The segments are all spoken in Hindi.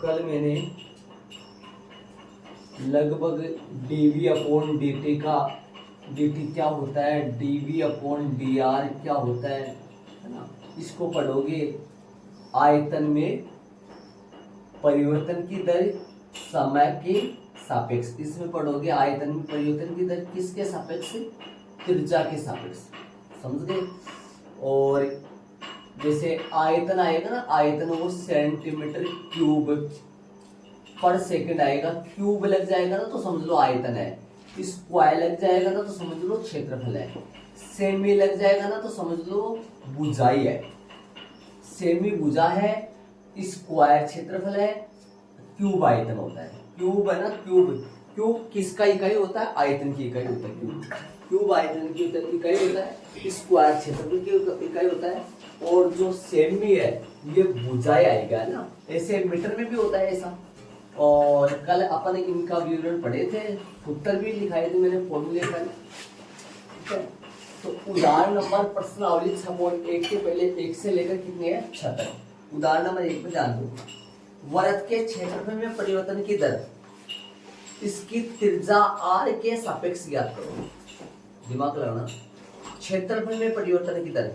कल मैंने लगभग dv अपॉन dt का dt क्या होता है, dv अपॉन dr क्या होता है ना, इसको पढ़ोगे। आयतन में परिवर्तन की दर समय के सापेक्ष, इसमें पढ़ोगे आयतन में परिवर्तन की दर किसके सापेक्ष, त्रिज्या के सापेक्ष, समझ गए। और जैसे आयतन आएगा ना, आयतन वो सेंटीमीटर क्यूब पर सेकंड आएगा, क्यूब लग जाएगा ना तो समझ लो आयतन है, स्क्वायर लग जाएगा ना तो समझ लो क्षेत्रफल है, सेमी लग जाएगा ना तो समझ लो भुजाई है। सेमी भुजा है, स्क्वायर क्षेत्रफल है, क्यूब आयतन होता है। क्यूब है ना, क्यूब क्यूब किसका इकाई होता है, आयतन की इकाई होता है। क्यूब क्यूब आयतन की इकाई होता है, स्क्वायर क्षेत्रफल की इकाई होता है। और जो सेमी है ये भुजाई आएगा ना, ऐसे मीटर में भी होता है ऐसा। और कल अपन इनका विवरण पढ़े थे, उत्तर भी लिखाए थे मैंने फॉर्मूले का। ठीक है, तो उदाहरण नंबर प्रश्नावली 6.1 के पहले 1 से लेकर कितने है 6 तक। उदाहरण नंबर 1 में ध्यान दो, वृत्त के क्षेत्रफल में परिवर्तन की दर, इसकी त्रिज्या r के सापेक्ष ज्ञात करो। दिमाग लगाना, क्षेत्रफल में परिवर्तन की दर,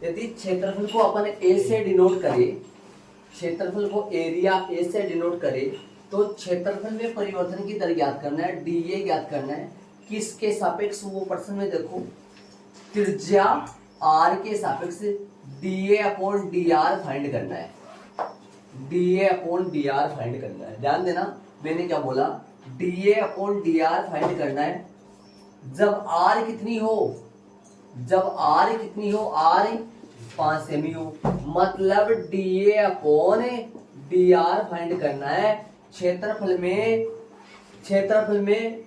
यदि क्षेत्रफल को अपन a से डिनोट करें, क्षेत्रफल को एरिया a से डिनोट करें, तो क्षेत्रफल में परिवर्तन की दर ज्ञात करना है, dA ज्ञात करना है। किसके सापेक्ष, वो प्रश्न में देखो, त्रिज्या r के सापेक्ष dA अपॉन dr फाइंड करना है, dA अपॉन dr फाइंड करना है। ध्यान देना मैंने क्या बोला, dA अपॉन dr फाइंड करना है जब r कितनी हो, जब r कितनी हो, r 5 सेमी हो, मतलब dA अपॉन dr फाइंड करना है। क्षेत्रफल में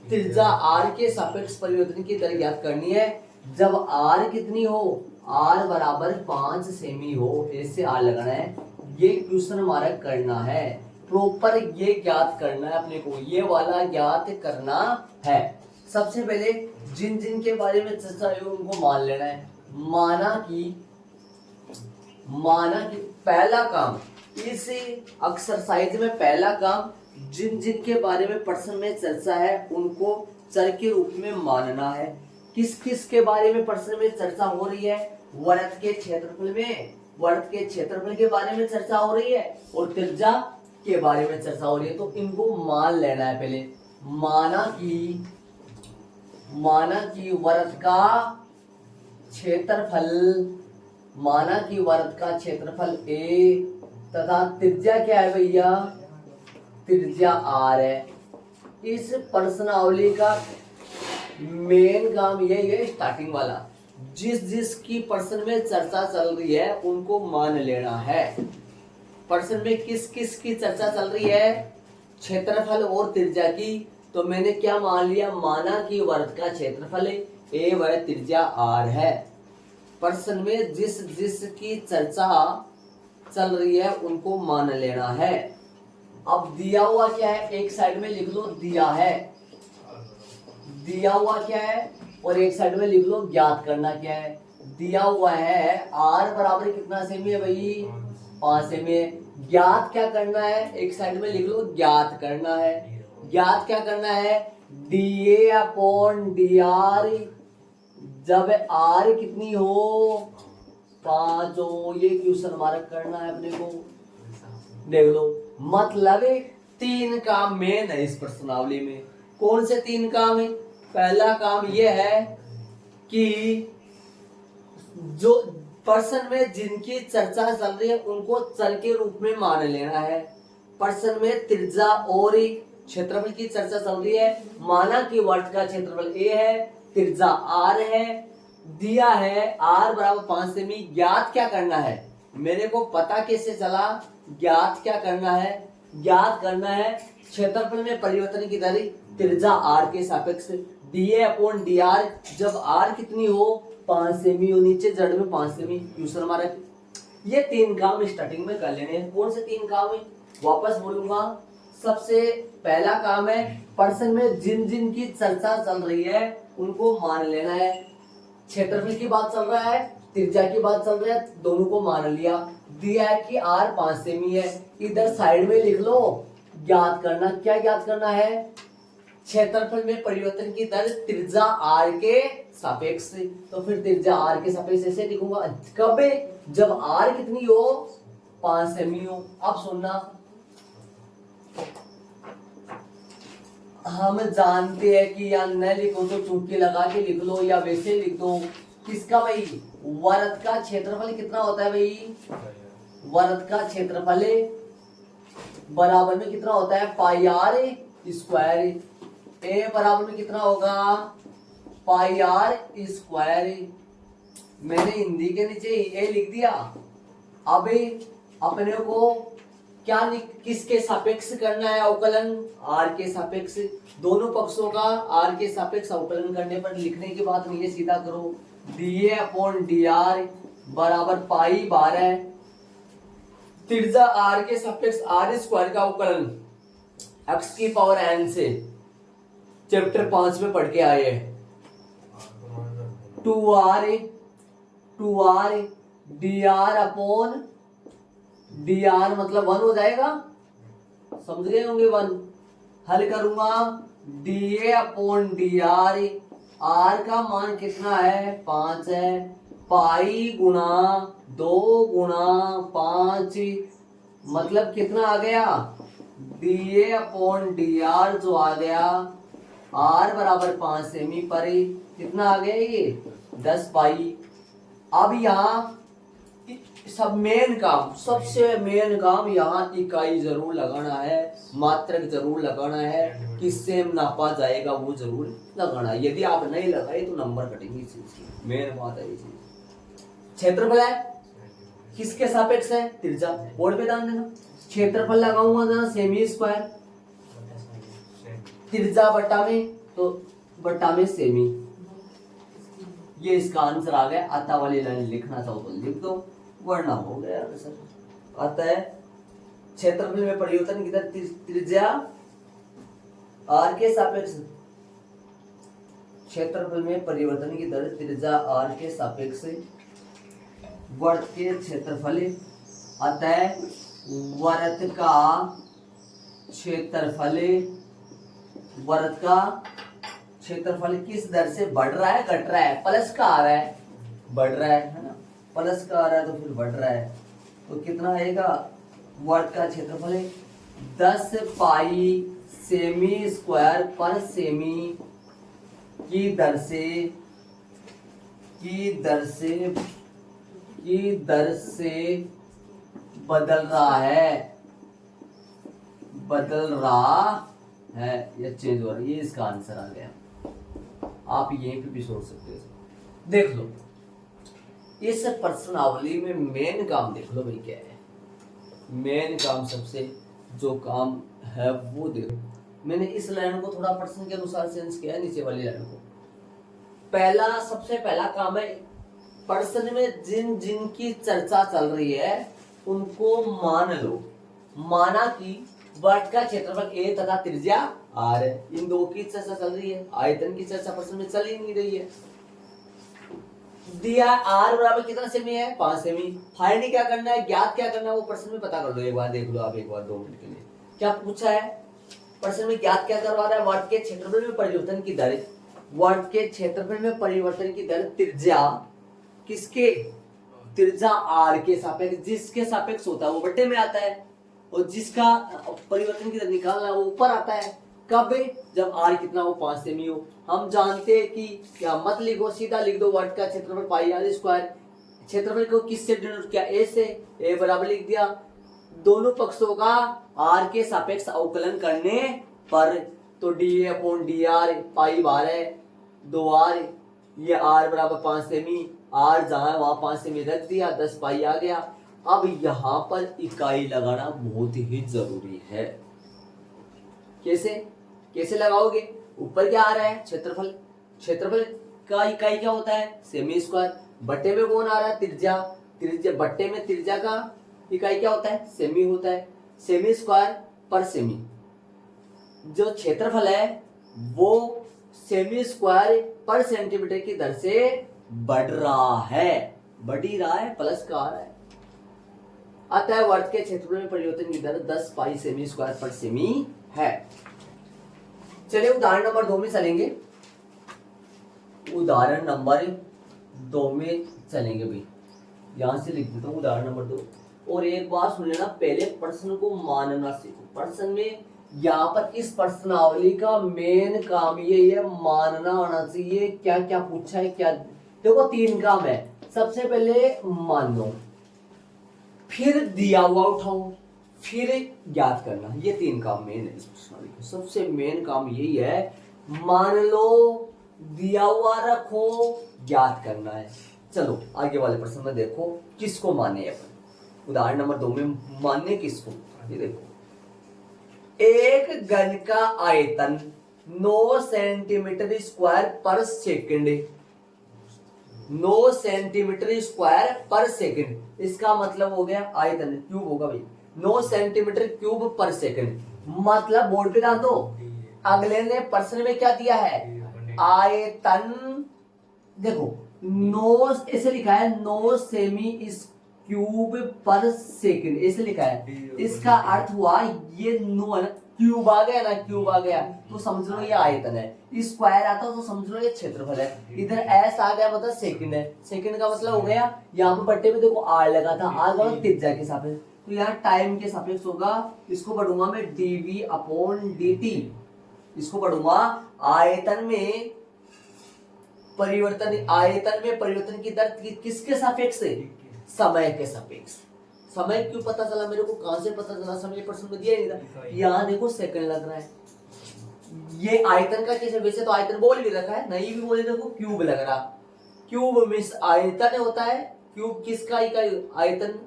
त्रिज्या r के सापेक्ष परिवर्तन की दर ज्ञात करनी है जब r कितनी हो, r बराबर 5 सेमी हो, ऐसे r लगाना है। ये क्वेश्चन हमारा करना है, प्रॉपर ये ज्ञात करना है अपने को, ये वाला ज्ञात करना है। सबसे पहले जिन जिन के बारे में चर्चा हुई उनको मान लेना है। माना कि पहला काम, इस एक्सरसाइज में पहला काम, जिन जिन के बारे में प्रश्न में चर्चा है उनको चर के रूप में मानना है। किस किस के बारे में प्रश्न में चर्चा हो रही है, वृत्त के क्षेत्रफल में, वृत्त के क्षेत्रफल के बारे में चर्चा हो रही है और त्रिज्या के बारे में चर्चा हो रही है, तो इनको मान लेना है पहले। माना कि वृत्त का क्षेत्रफल a तथा त्रिज्या क्या है भैया, त्रिज्या r है। इस प्रश्नावली का मेन काम यही है, स्टार्टिंग वाला, जिस की प्रश्न में चर्चा चल रही है उनको मान लेना है। प्रश्न में किस किस की चर्चा चल रही है, क्षेत्रफल और त्रिज्या की, तो मैंने क्या मान लिया, माना कि वृत्त का क्षेत्रफल a व त्रिज्या r है। प्रश्न में जिस की चर्चा चल रही है उनको मान लेना है। अब दिया हुआ क्या है, एक साइड में लिख लो दिया है, दिया हुआ क्या है, और एक साइड में लिख लो ज्ञात करना क्या है। दिया हुआ है r बराबर कितना सेमी है भाई, 5 सेमी है। ज्ञात क्या करना है, एक साइड में लिख लो ज्ञात करना है। ज्ञात क्या करना है, dA अपॉन dr जब r कितनी हो, 5 हो। ये क्वेश्चन हमारा करना है अपने को, देख लो। मतलब 3 काम मेन है इस प्रश्नावली में। कौन से 3 काम है, पहला काम ये है कि जो प्रश्न में जिनकी चर्चा चल रही है उनको चर के रूप में मान लेना है। प्रश्न में त्रिज्या और क्षेत्रफल की चर्चा चल रही है। माना कि वृत्त का क्षेत्रफल a है, त्रिज्या r है, दिया है r बराबर 5 सेमी। ज्ञात क्या करना है, मेरे को पता कैसे चला, ज्ञात क्या करना है, ज्ञात करना है क्षेत्रफल में परिवर्तन की दर त्रिज्या r के सापेक्ष dA अपॉन dr जब r कितनी हो, 5 सेमी हो, नीचे जड़ में 5 सेमी। क्वेश्चन हमारा ये 3 काम स्टार्टिंग में कर लेने हैं। कौन से 3 काम है, वापस बोलूंगा। सबसे पहला काम है प्रश्न में जिन जिन की चर्चा चल रही है उनको मान लेना है। क्षेत्रफल की बात चल रहा है, त्रिज्या की बात चल रही है, दोनों को मान लिया। दिया है कि r 5 सेमी है, इधर साइड में लिख लो ज्ञात करना। क्या ज्ञात करना है? क्षेत्रफल में परिवर्तन की दर त्रिज्या r के सापेक्ष। तो फिर त्रिज्या r के सापेक्ष ऐसे लिखूंगा। कब? जब r कितनी हो? 5 सेमी हो। अब सुनना, हम जानते हैं कि या न लिखो तो चुटकी लगा के लिख लो या वैसे लिख दो। किसका भाई? वर्ग का क्षेत्रफल कितना होता है भाई? वर्ग का क्षेत्रफल बराबर में कितना होता है? पाई आर स्क्वायर। ए बराबर में कितना होगा? पाई आर स्क्वायर। मैंने हिंदी के नीचे ए लिख दिया। अब अपने को क्या किसके सापेक्ष करना है अवकलन? आर के सापेक्ष। दोनों पक्षों का आर के सापेक्ष अवकलन करने पर लिखने की बात नहीं है, सीधा करो। डी अपॉन डी आर बराबर पाई 12 त्रिज्या आर के सापेक्ष आर स्क्वायर का अवकलन एक्स की पावर एन से चैप्टर 5 में पढ़ के आए हैं। 2r D R upon D are मतलब 1 हो जाएगा, समझ गए होंगे 1। हल करूंगा D A upon D R, R का मान कितना है? 5 है। पाई गुणा 2 गुणा 5 मतलब कितना आ गया? D A upon D are जो आ गया आर बराबर 5 सेमी पर कितना आ गया? ये 10 पाई। अब यहाँ सब मेन काम, सबसे मेन काम यहाँ इकाई जरूर लगाना है, मात्रक जरूर लगाना है, किससे नापा जाएगा वो जरूर लगाना है। यदि आप नहीं लगाए तो नंबर कटेंगे इस चीज की। मेन बात है ये चीज। क्षेत्रफल है किसके सापेक्ष है? त्रिज्या। बोर्ड पे ध्यान देना। क्षेत्रफल लगाऊंगा ना सेमी स्क्वायर, त्रिज्या बट्टा में तो बट्टा में सेमी। ये इसका आंसर आ गया। आता वाली लाइन लिखना चाहो तो लिख दो, वरना हो गया आंसर। अतः क्षेत्रफल में परिवर्तन की दर त्रिज्या आर के सापेक्ष, क्षेत्रफल में परिवर्तन की दर त्रिज्या आर के सापेक्ष वर्ग के क्षेत्रफल। अतः वर्ग का क्षेत्रफल, वर्ग का क्षेत्रफल किस दर से बढ़ रहा है घट रहा है? प्लस का आ रहा है, बढ़ रहा है ना। प्लस का आ रहा है तो फिर बढ़ रहा है, तो कितना आएगा? वर्ग का क्षेत्रफल 10 पाई सेमी स्क्वायर पर सेमी की दर से बदल रहा है या चेंज हो रहा है। ये इसका आंसर आ गया। आप यहीं पे भी सोच सकते हो। देख लो इस प्रश्नावली में मेन काम देख लो भाई क्या है। मेन काम सबसे जो काम है वो देखो। मैंने इस लाइन को थोड़ा प्रश्न के अनुसार चेंज किया है, नीचे वाली लाइन को। पहला सबसे पहला काम है प्रश्न में जिन जिन की चर्चा चल रही है उनको मान लो। माना कि वर्ग का क्षेत्रफल ए तथा त्रिज्या आर है। इन दो की चर्चा चल रही है, आयतन की चर्चा प्रश्न में चल ही नहीं रही है। दिया आर बराबर कितना सेमी है? 5 सेमी। फाइंड क्या करना है, ज्ञात क्या करना है वो प्रश्न में पता कर लो। एक बार देख लो आप, एक बार 2 मिनट के लिए। क्या पूछा है प्रश्न में? ज्ञात क्या करवा रहा है? वर्ग के क्षेत्रफल में परिवर्तन की दर, वर्ग के क्षेत्रफल में परिवर्तन की दर त्रिज्या किसके? त्रिज्या आर के सापेक्ष। जिसके सापेक्ष होता है वो बट्टे में आता है, और जिसका परिवर्तन की दर निकालना है वो ऊपर आता है। कब? जब आर कितना हो? 5 सेमी हो। हम जानते हैं कि क्या, मत लिखो, सीधा लिख दो वर्ग का क्षेत्रफल पाई आर स्क्वायर। क्षेत्रफल को किससे डिनोट किया? ए से। ए बराबर लिख दिया। दोनों पक्षों का आर के सापेक्ष अवकलन करने पर तो D A upon D are pi 12 2r, ये आर बराबर 5 सेमी। आर जहां है वहां 5 सेमी रख दिया, 10 पाई आ गया। अब यहां पर इकाई लगाना बहुत ही जरूरी है। कैसे कैसे लगाओगे? ऊपर क्या आ रहा है? क्षेत्रफल। क्षेत्रफल का इकाई क्या होता है? Semi square. बट्टे में कौन आ रहा है? त्रिज्या। त्रिज्या बट्टे में त्रिज्या का इकाई क्या होता है? सेमी होता है। सेमी स्क्वायर पर सेमी। जो क्षेत्रफल है वो सेमी स्क्वायर पर सेंटीमीटर की दर से बढ़ रहा है, बढ़ ही रहा है, प्लस का आ रहा है। अतः वर्त के क्षेत्रफल में परिवर्तन की दर 10 पाई सेमी स्क्वायर पर सेमी है। चलिए उदाहरण नंबर 2 में चलेंगे। उदाहरण नंबर 2 में चलेंगे भाई, यहां से लिख देता हूँ उदाहरण नंबर 2। और एक बात सुन लेना, पहले प्रश्न को मानना सीखो। प्रश्न में यहाँ पर इस प्रश्नावली का मेन काम ये है, मानना आना चाहिए क्या क्या पूछा है। क्या देखो 3 काम है, सबसे पहले मानो, फिर दिया हुआ उठाओ, फिर ज्ञात करना। ये 3 काम मेन है इस प्रश्नावली का। सबसे मेन काम यही है, मान लो, दिया हुआ रखो, ज्ञात करना है। चलो आगे वाले प्रश्न में देखो किसको माने अपन। उदाहरण नंबर 2 में मानने किसको, ये देखो, एक घन का आयतन 9 सेंटीमीटर स्क्वायर पर सेकंड, 9 सेंटीमीटर स्क्वायर पर सेकंड। इसका मतलब हो गया आयतन क्यूब होगा भाई, 9 सेंटीमीटर क्यूब पर सेकंड। मतलब बोर्ड पे डाल दो। अगले ने प्रश्न में क्या दिया है, आयतन, देखो 9 ऐसे लिखा है, 9 सेमी क्यूब पर सेकंड ऐसे लिखा है। इसका अर्थ हुआ ये 9 है ना, क्यूब आ गया ना, क्यूब आ गया तो समझ लो ये आयतन है। स्क्वायर आता तो समझ लो ये क्षेत्रफल है। इधर एस आ गया मतलब सेकंड है। सेकंड का मतलब हो गया, यहाँ पे बट्टे में देखो आर लगा था, आर मतलब त्रिज्या के सापेक्ष, तो यहाँ टाइम के सापेक्ष होगा। इसको पढ़ूंगा मैं dv अपॉन dt। इसको पढ़ूंगा आयतन में परिवर्तन, आयतन में परिवर्तन की दर किसके सापेक्ष से, समय के सापेक्ष। समय क्यों पता चला मेरे को, कहां से पता चला, समय प्रश्न में दिया नहीं था। यहाँ देखो सेकंड लग रहा है, ये आयतन का कैसे, वैसे तो आयतन बोल भी रखा है, नहीं भी बोले देखो क्यूब लग रहा। क्यूब मिस आयतन होता है, क्यूब किसका इकाई, आयतन,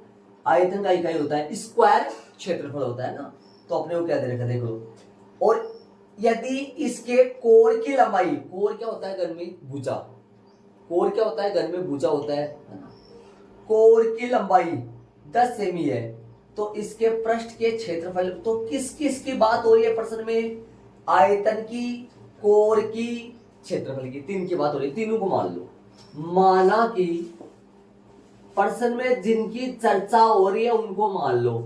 आयतन का इकाई होता है, स्क्वायर क्षेत्रफल होता है ना। तो अपने को क्या दे रखा देख लो। और यदि इसके कोर की लंबाई, कोर क्या होता है घन में, भुजा, कोर क्या होता है घन में, भुजा होता है ना। कोर की लंबाई 10 सेमी है, तो इसके पृष्ठ के क्षेत्रफल, तो किस किस की बात हो रही है प्रश्न में, आयतन की, कोर की, क्षेत्रफल की, 3 की बात हो रही है। तीनों को मान लो। माना कि प्रश्न में जिनकी चर्चा हो रही है उनको मान लो।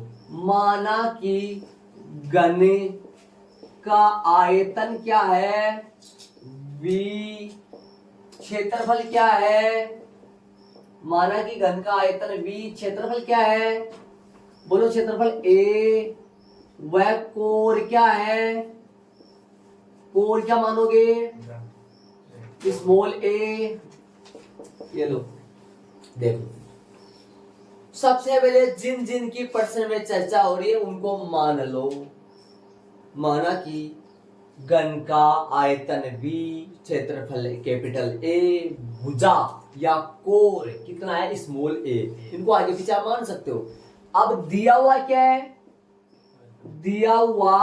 माना कि घन का आयतन क्या है v, क्षेत्रफल क्या है, माना कि घन का आयतन v, क्षेत्रफल क्या है, बोलो क्षेत्रफल a, वह कोर क्या है, कोर क्या मानोगे, स्मॉल a। ये लो देखो, सबसे पहले जिन जिन की प्रश्न में चर्चा हो रही है उनको मान लो। माना कि घन का आयतन v, क्षेत्रफल कैपिटल A, भुजा या कोर कितना है, स्मॉल a। इनको आगे पीछे आप मान सकते हो। अब दिया हुआ क्या है, दिया हुआ,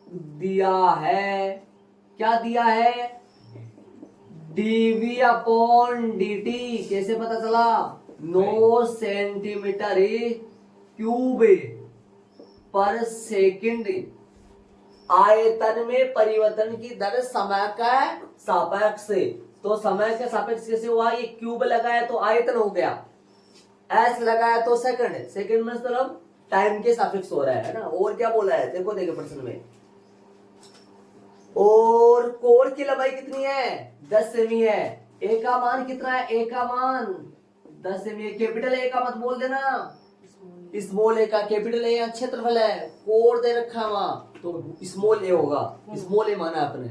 दिया है, क्या दिया है, dv अपॉन dt। कैसे पता चला, 9 सेंटीमीटर क्यूब पर सेकंड। आयतन में परिवर्तन की दर समय का सापेक्ष से, तो समय के सापेक्ष कैसे हुआ, ये क्यूब लगाया तो आयतन हो गया, एस लगाया तो सेकंड, सेकंड में मतलब टाइम के सापेक्ष हो रहा है ना। और क्या बोला है, देखो देखो प्रश्न में, और कोर की लंबाई कितनी है, 10 सेमी है। ए का मान कितना है, ए का मान 10 सेमी है। कैपिटल ए का मत बोल देना, स्मॉल ए का, कैपिटल ए क्षेत्रफल है, कोर दे रखा है वहां, तो स्मॉल ए होगा, स्मॉल ए माना आपने।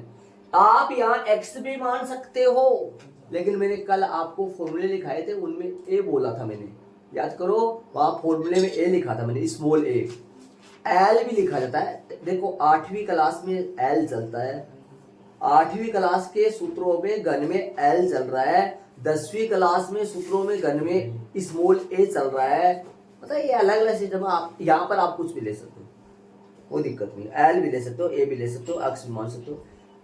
आप यहाँ एक्स भी मान सकते हो, लेकिन मैंने कल आपको फॉर्मूले लिखाए थे, उनमें ए बोला था मैंने, याद करो, वहां फॉर्मूले में ए लिखा था मैंने, स्मॉल ए। एल भी लिखा जाता है, देखो 8वीं क्लास में एल चलता है, 8वीं क्लास के सूत्रों में घन में एल चल रहा है, 10वीं क्लास में सूत्रों में घन में स्मॉल ए चल रहा है। मतलब ये अलग अलग सिस्टम, आप यहाँ पर आप कुछ भी ले सकते हो, कोई दिक्कत नहीं, एल भी ले सकते हो, ए भी ले सकते हो, अक्स भी मान सकते हो।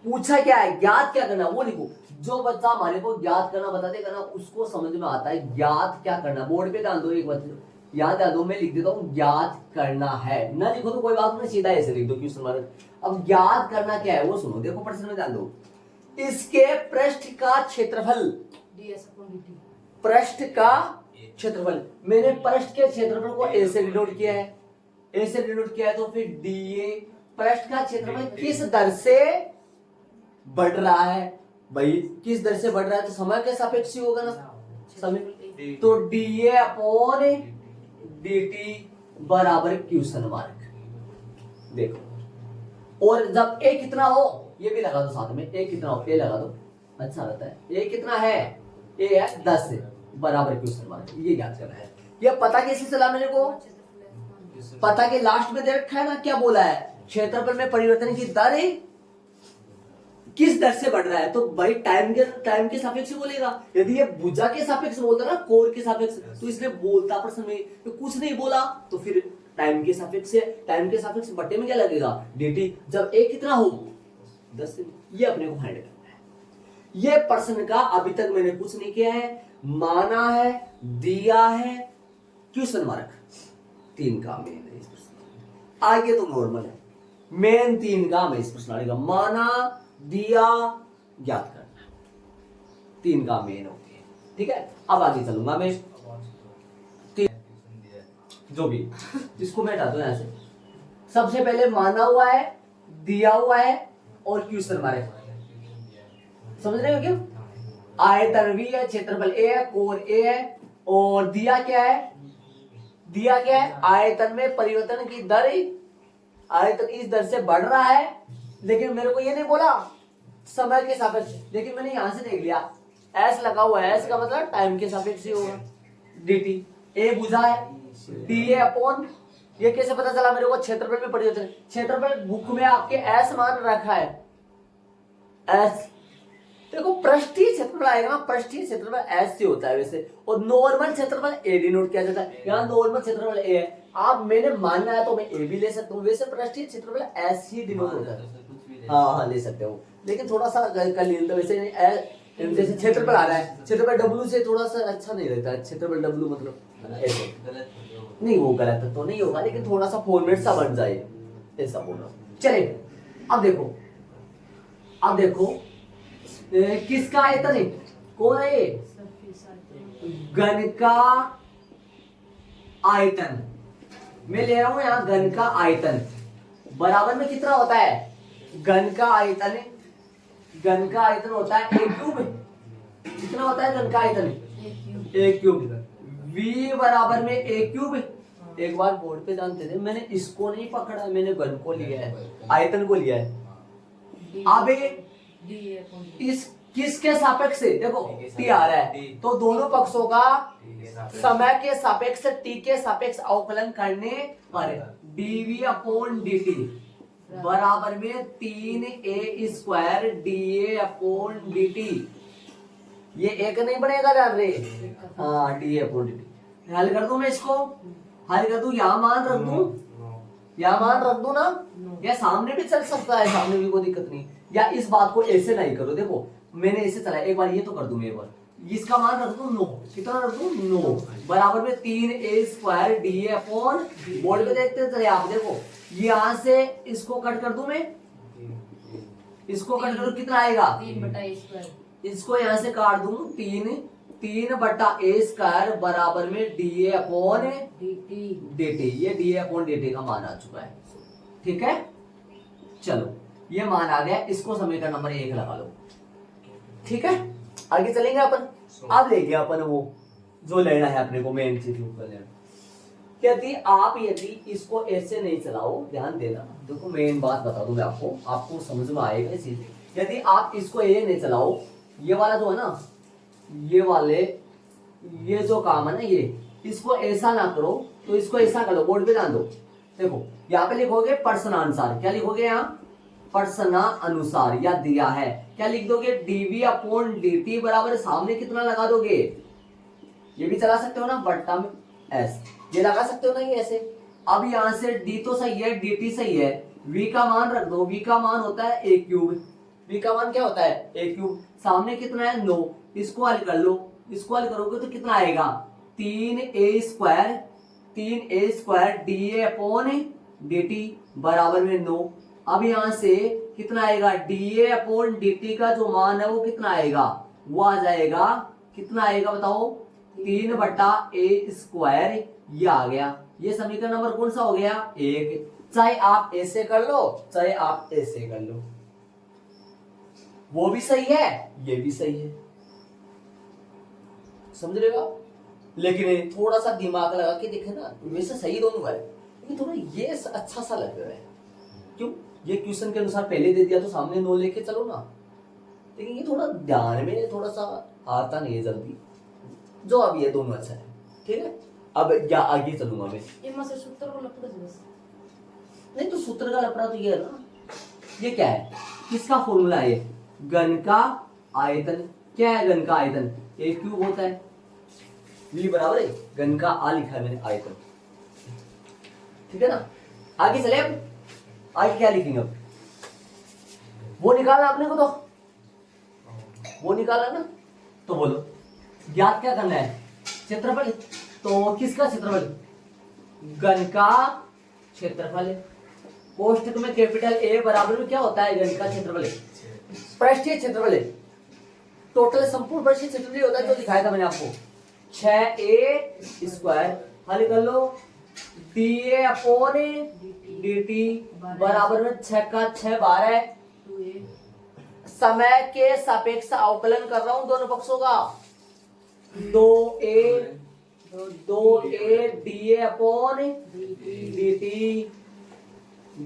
पूछा क्या है, ज्ञात क्या करना वो लिखो। जो बच्चा हमारे को ज्ञात करना बताते करना उसको समझ में आता है ज्ञात क्या करना। बोर्ड पे डाल दो, एक बार याद आ दो, मैं लिख देता हूँ ज्ञात करना है, ना लिखो तो कोई बात नहीं, सीधा ऐसे लिख दो क्वेश्चन मार्क। अब ज्ञात करना क्या है वो सुनो, देखो प्रश्न में डाल दो, इसके पृष्ठ का क्षेत्रफल, पृष्ठ का क्षेत्रफल, मैंने पृष्ठ के क्षेत्रफल को ए से डिनोट किया है, ए से डिनोट किया है, तो फिर डीए पृष्ठ का क्षेत्रफल किस दर से बढ़ रहा है, भाई किस दर से बढ़ रहा है, तो समय के सापेक्ष ही होगा ना, समय, तो डीए अपॉन dt बराबर क्वेश्चन मार्क। देखो, और जब ए कितना हो, ये भी लगा दो साथ में, ए कितना हो, ए लगा दो, अच्छा रहता है। ए कितना है, ए है 10 से बराबर क्वेश्चन मार्क, ये याद करना है। ये पता कैसे चला मेरे को, पता के लास्ट में दे रखा है ना, क्या बोला है, क्षेत्रफल में परिवर्तन की दर किस दर से बढ़ रहा है, तो भाई टाइम के सापेक्ष बोलेगा। यदि ये भुजा के सापेक्ष बोलता ना, कोर के सापेक्ष, तो इसलिए बोलता प्रश्न में तो कुछ नहीं बोला, तो फिर टाइम के सापेक्ष बट्टे में क्या लगेगा, dt, जब ए कितना हो 10 से, ये अपने को फाइंड करना है। ये प्रश्न का अभी तक मैंने कुछ नहीं किया है, माना है, दिया है, क्वेश्चन मार्क, 3 काम मेन है इस प्रश्न, आगे तो नॉर्मल है, मेन 3 काम है इस प्रश्न का, माना, दिया, ज्ञात करना, 3 काम मेन होती है। ठीक है, अब आगे चलूंगा मैं, जो भी इसको मैं हटा दूं यहां से। सबसे पहले माना हुआ है, दिया हुआ है और क्वेश्चन मार्क, समझ रहे हो क्यों, आयतन v है, क्षेत्रफल a है, कोण a है, और दिया क्या है, आयतन में परिवर्तन की दर, आयतन इस दर से बढ़ रहा है, लेकिन मेरे को ये नहीं बोला समय के सापेक्ष, लेकिन मैंने यहां से देख लिया एस लगा हुआ है, एस का मतलब टाइम के सापेक्ष ही होगा, dt, ए बुझा है, डी अपॉन, ये कैसे पता चला मेरे को, क्षेत्रफल में परिवर्तन, क्षेत्रफल बुक में आपके एस मान रखा है, एस, देखो पृष्ठीय क्षेत्रफल आएगा ना, पृष्ठीय क्षेत्रफल एस से होता है वैसे, और नॉर्मल क्षेत्रफल ए डिनोट किया जाता है, यहाँ नॉर्मल क्षेत्रफल ए है, आप मैंने मानना है तो मैं ए भी ले सकता हूँ, वैसे पृष्ठीय क्षेत्रफल एस ही डिनोट होता है, हाँ ले सकते हो, लेकिन थोड़ा सा कर लिए तो वैसे जैसे क्षेत्रफल आ रहा है, क्षेत्रफल डब्ल्यू से थोड़ा सा अच्छा नहीं रहता है, क्षेत्रफल डब्ल्यू मतलब ऐसे नहीं, वो गलत तो नहीं होगा, लेकिन थोड़ा सा फॉर्मेट सा बन जाए, ऐसा बोल रहा हूँ। चले अब देखो किसका आयतन है, कौन है ये, घन का आयतन, मैं ले रहा हूं यहां घन का आयतन बराबर में कितना होता है, घन का आयतन होता है a क्यूब, कितना होता है घन का आयतन, a क्यूब, v बराबर में a क्यूब। एक बार बोर्ड पे जानते थे, मैंने इसको नहीं पकड़ा, मैंने घन को लिया है, आयतन को लिया है। अब इस किसके सापेक्ष से, देखो t आ रहा है, तो दोनों पक्षों का समय के सापेक्ष t के सापेक्ष अवकलन करने पर dv अपॉन dt बराबर में 3a square da upon dt, ये एक नहीं बनेगा जान रहे, हाँ da अपॉन dt, हल कर दूं मैं इसको, हल कर दूं, यहाँ मान रख दूं ना, या सामने भी चल सकता है, सामने भी कोई दिक्कत नहीं, या इस बात को ऐसे नहीं करो, देखो मैंने ऐसे चला, एक बार ये तो कर दूं मैं, एक बार इसका मान रख दूं 9, कितना रख दूं 9 बराबर में 3a square da upon, board पे देखते चले आप, देखो यहां से इसको कट कर दूं मैं, इसको कट करूं कितना आएगा 3/a स्क्वायर, इसको यहां से काट दूं 3/a स्क्वायर बराबर में da अपॉन dt, ये da अपॉन dt का मान आ चुका है। ठीक है, चलो ये मान आ गया, इसको समीकरण नंबर 1 लगा लो। ठीक है, आगे चलेंगे अपन, अब लेंगे अपन वो जो लेना है अपने को, मेन चीज ऊपर लेना, यदि इसको ऐसे नहीं चलाओ, ध्यान देना, देखो मेन बात बता दूं मैं आपको समझ में आएगा चीज, यदि आप इसको ये नहीं चलाओ, ये वाला जो है ना, ये जो काम है ना, ये इसको ऐसा ना करो, तो इसको ऐसा करो, बोर्ड पे ध्यान दो, देखो यहाँ पे लिखोगे प्रश्नानुसार, क्या लिखोगे यहाँ, प्रश्नानुसार, या दिया है, क्या लिख दोगे dv अपॉन dt बराबर सामने कितना लगा दोगे, ये भी चला सकते हो ना, बट्टा में s, ये लगा सकते हो ना ये ऐसे। अब यहां से d तो सही है, dt सही है, v का मान रख दो, v का मान होता है a क्यूब, v का मान क्या होता है a क्यूब, सामने कितना है 9, इसको हल कर लो, इसको हल करोगे तो कितना आएगा 3a square da upon dt बराबर में 9। अब यहां से कितना आएगा da अपॉन dt का जो मान है वो कितना आएगा, वो आ जाएगा, कितना आएगा बताओ 3/a² ये आ गया। ये समीकरण नंबर कौन सा हो गया? 1। चाहे आप ऐसे कर लो, चाहे आप ऐसे कर लो, वो भी सही है, ये भी सही है। समझ रहे हो आप? लेकिन थोड़ा सा दिमाग लगा के देखे ना, वैसे सही दोनों है, लेकिन थोड़ा ये अच्छा सा लग रहा है। क्यों? ये क्वेश्चन के अनुसार पहले दे दिया तो सामने 9 लेके चलो ना, लेकिन ये थोड़ा ध्यान में थोड़ा सा आता नहीं है जल्दी। जो अब ये दोनों अच्छा है, ठीक है। अब या आगे चलूंगा मैं। सूत्र को लपड़ दो बस। नहीं तो सूत्र का लफड़ा तो ये है ना, ये क्या है, किसका फॉर्मूला है? घन का आयतन। क्या है घन का आयतन? a क्यूब होता है, v बराबर है घन का आ लिखा है मैंने आयतन, ठीक है ना। आगे चले, अब आगे क्या लिखेंगे? अब वो निकालना आपने को, तो वो निकाला ना, तो बोलो ज्ञात क्या करना है? क्षेत्रफल। तो किसका क्षेत्रफल? घन का क्षेत्रफल है। कोष्ठक में कैपिटल ए बराबर में क्या होता है? घन का क्षेत्रफल है, पृष्ठीय क्षेत्रफल है। टोटल संपूर्ण पृष्ठीय क्षेत्रफल होता है, जो दिखाया था मैंने आपको 6a²। हल कर लो, dA/dt बराबर में 6 का 6 12। समय के सापेक्ष अवकलन कर रहा हूं दोनों पक्षों का। 2a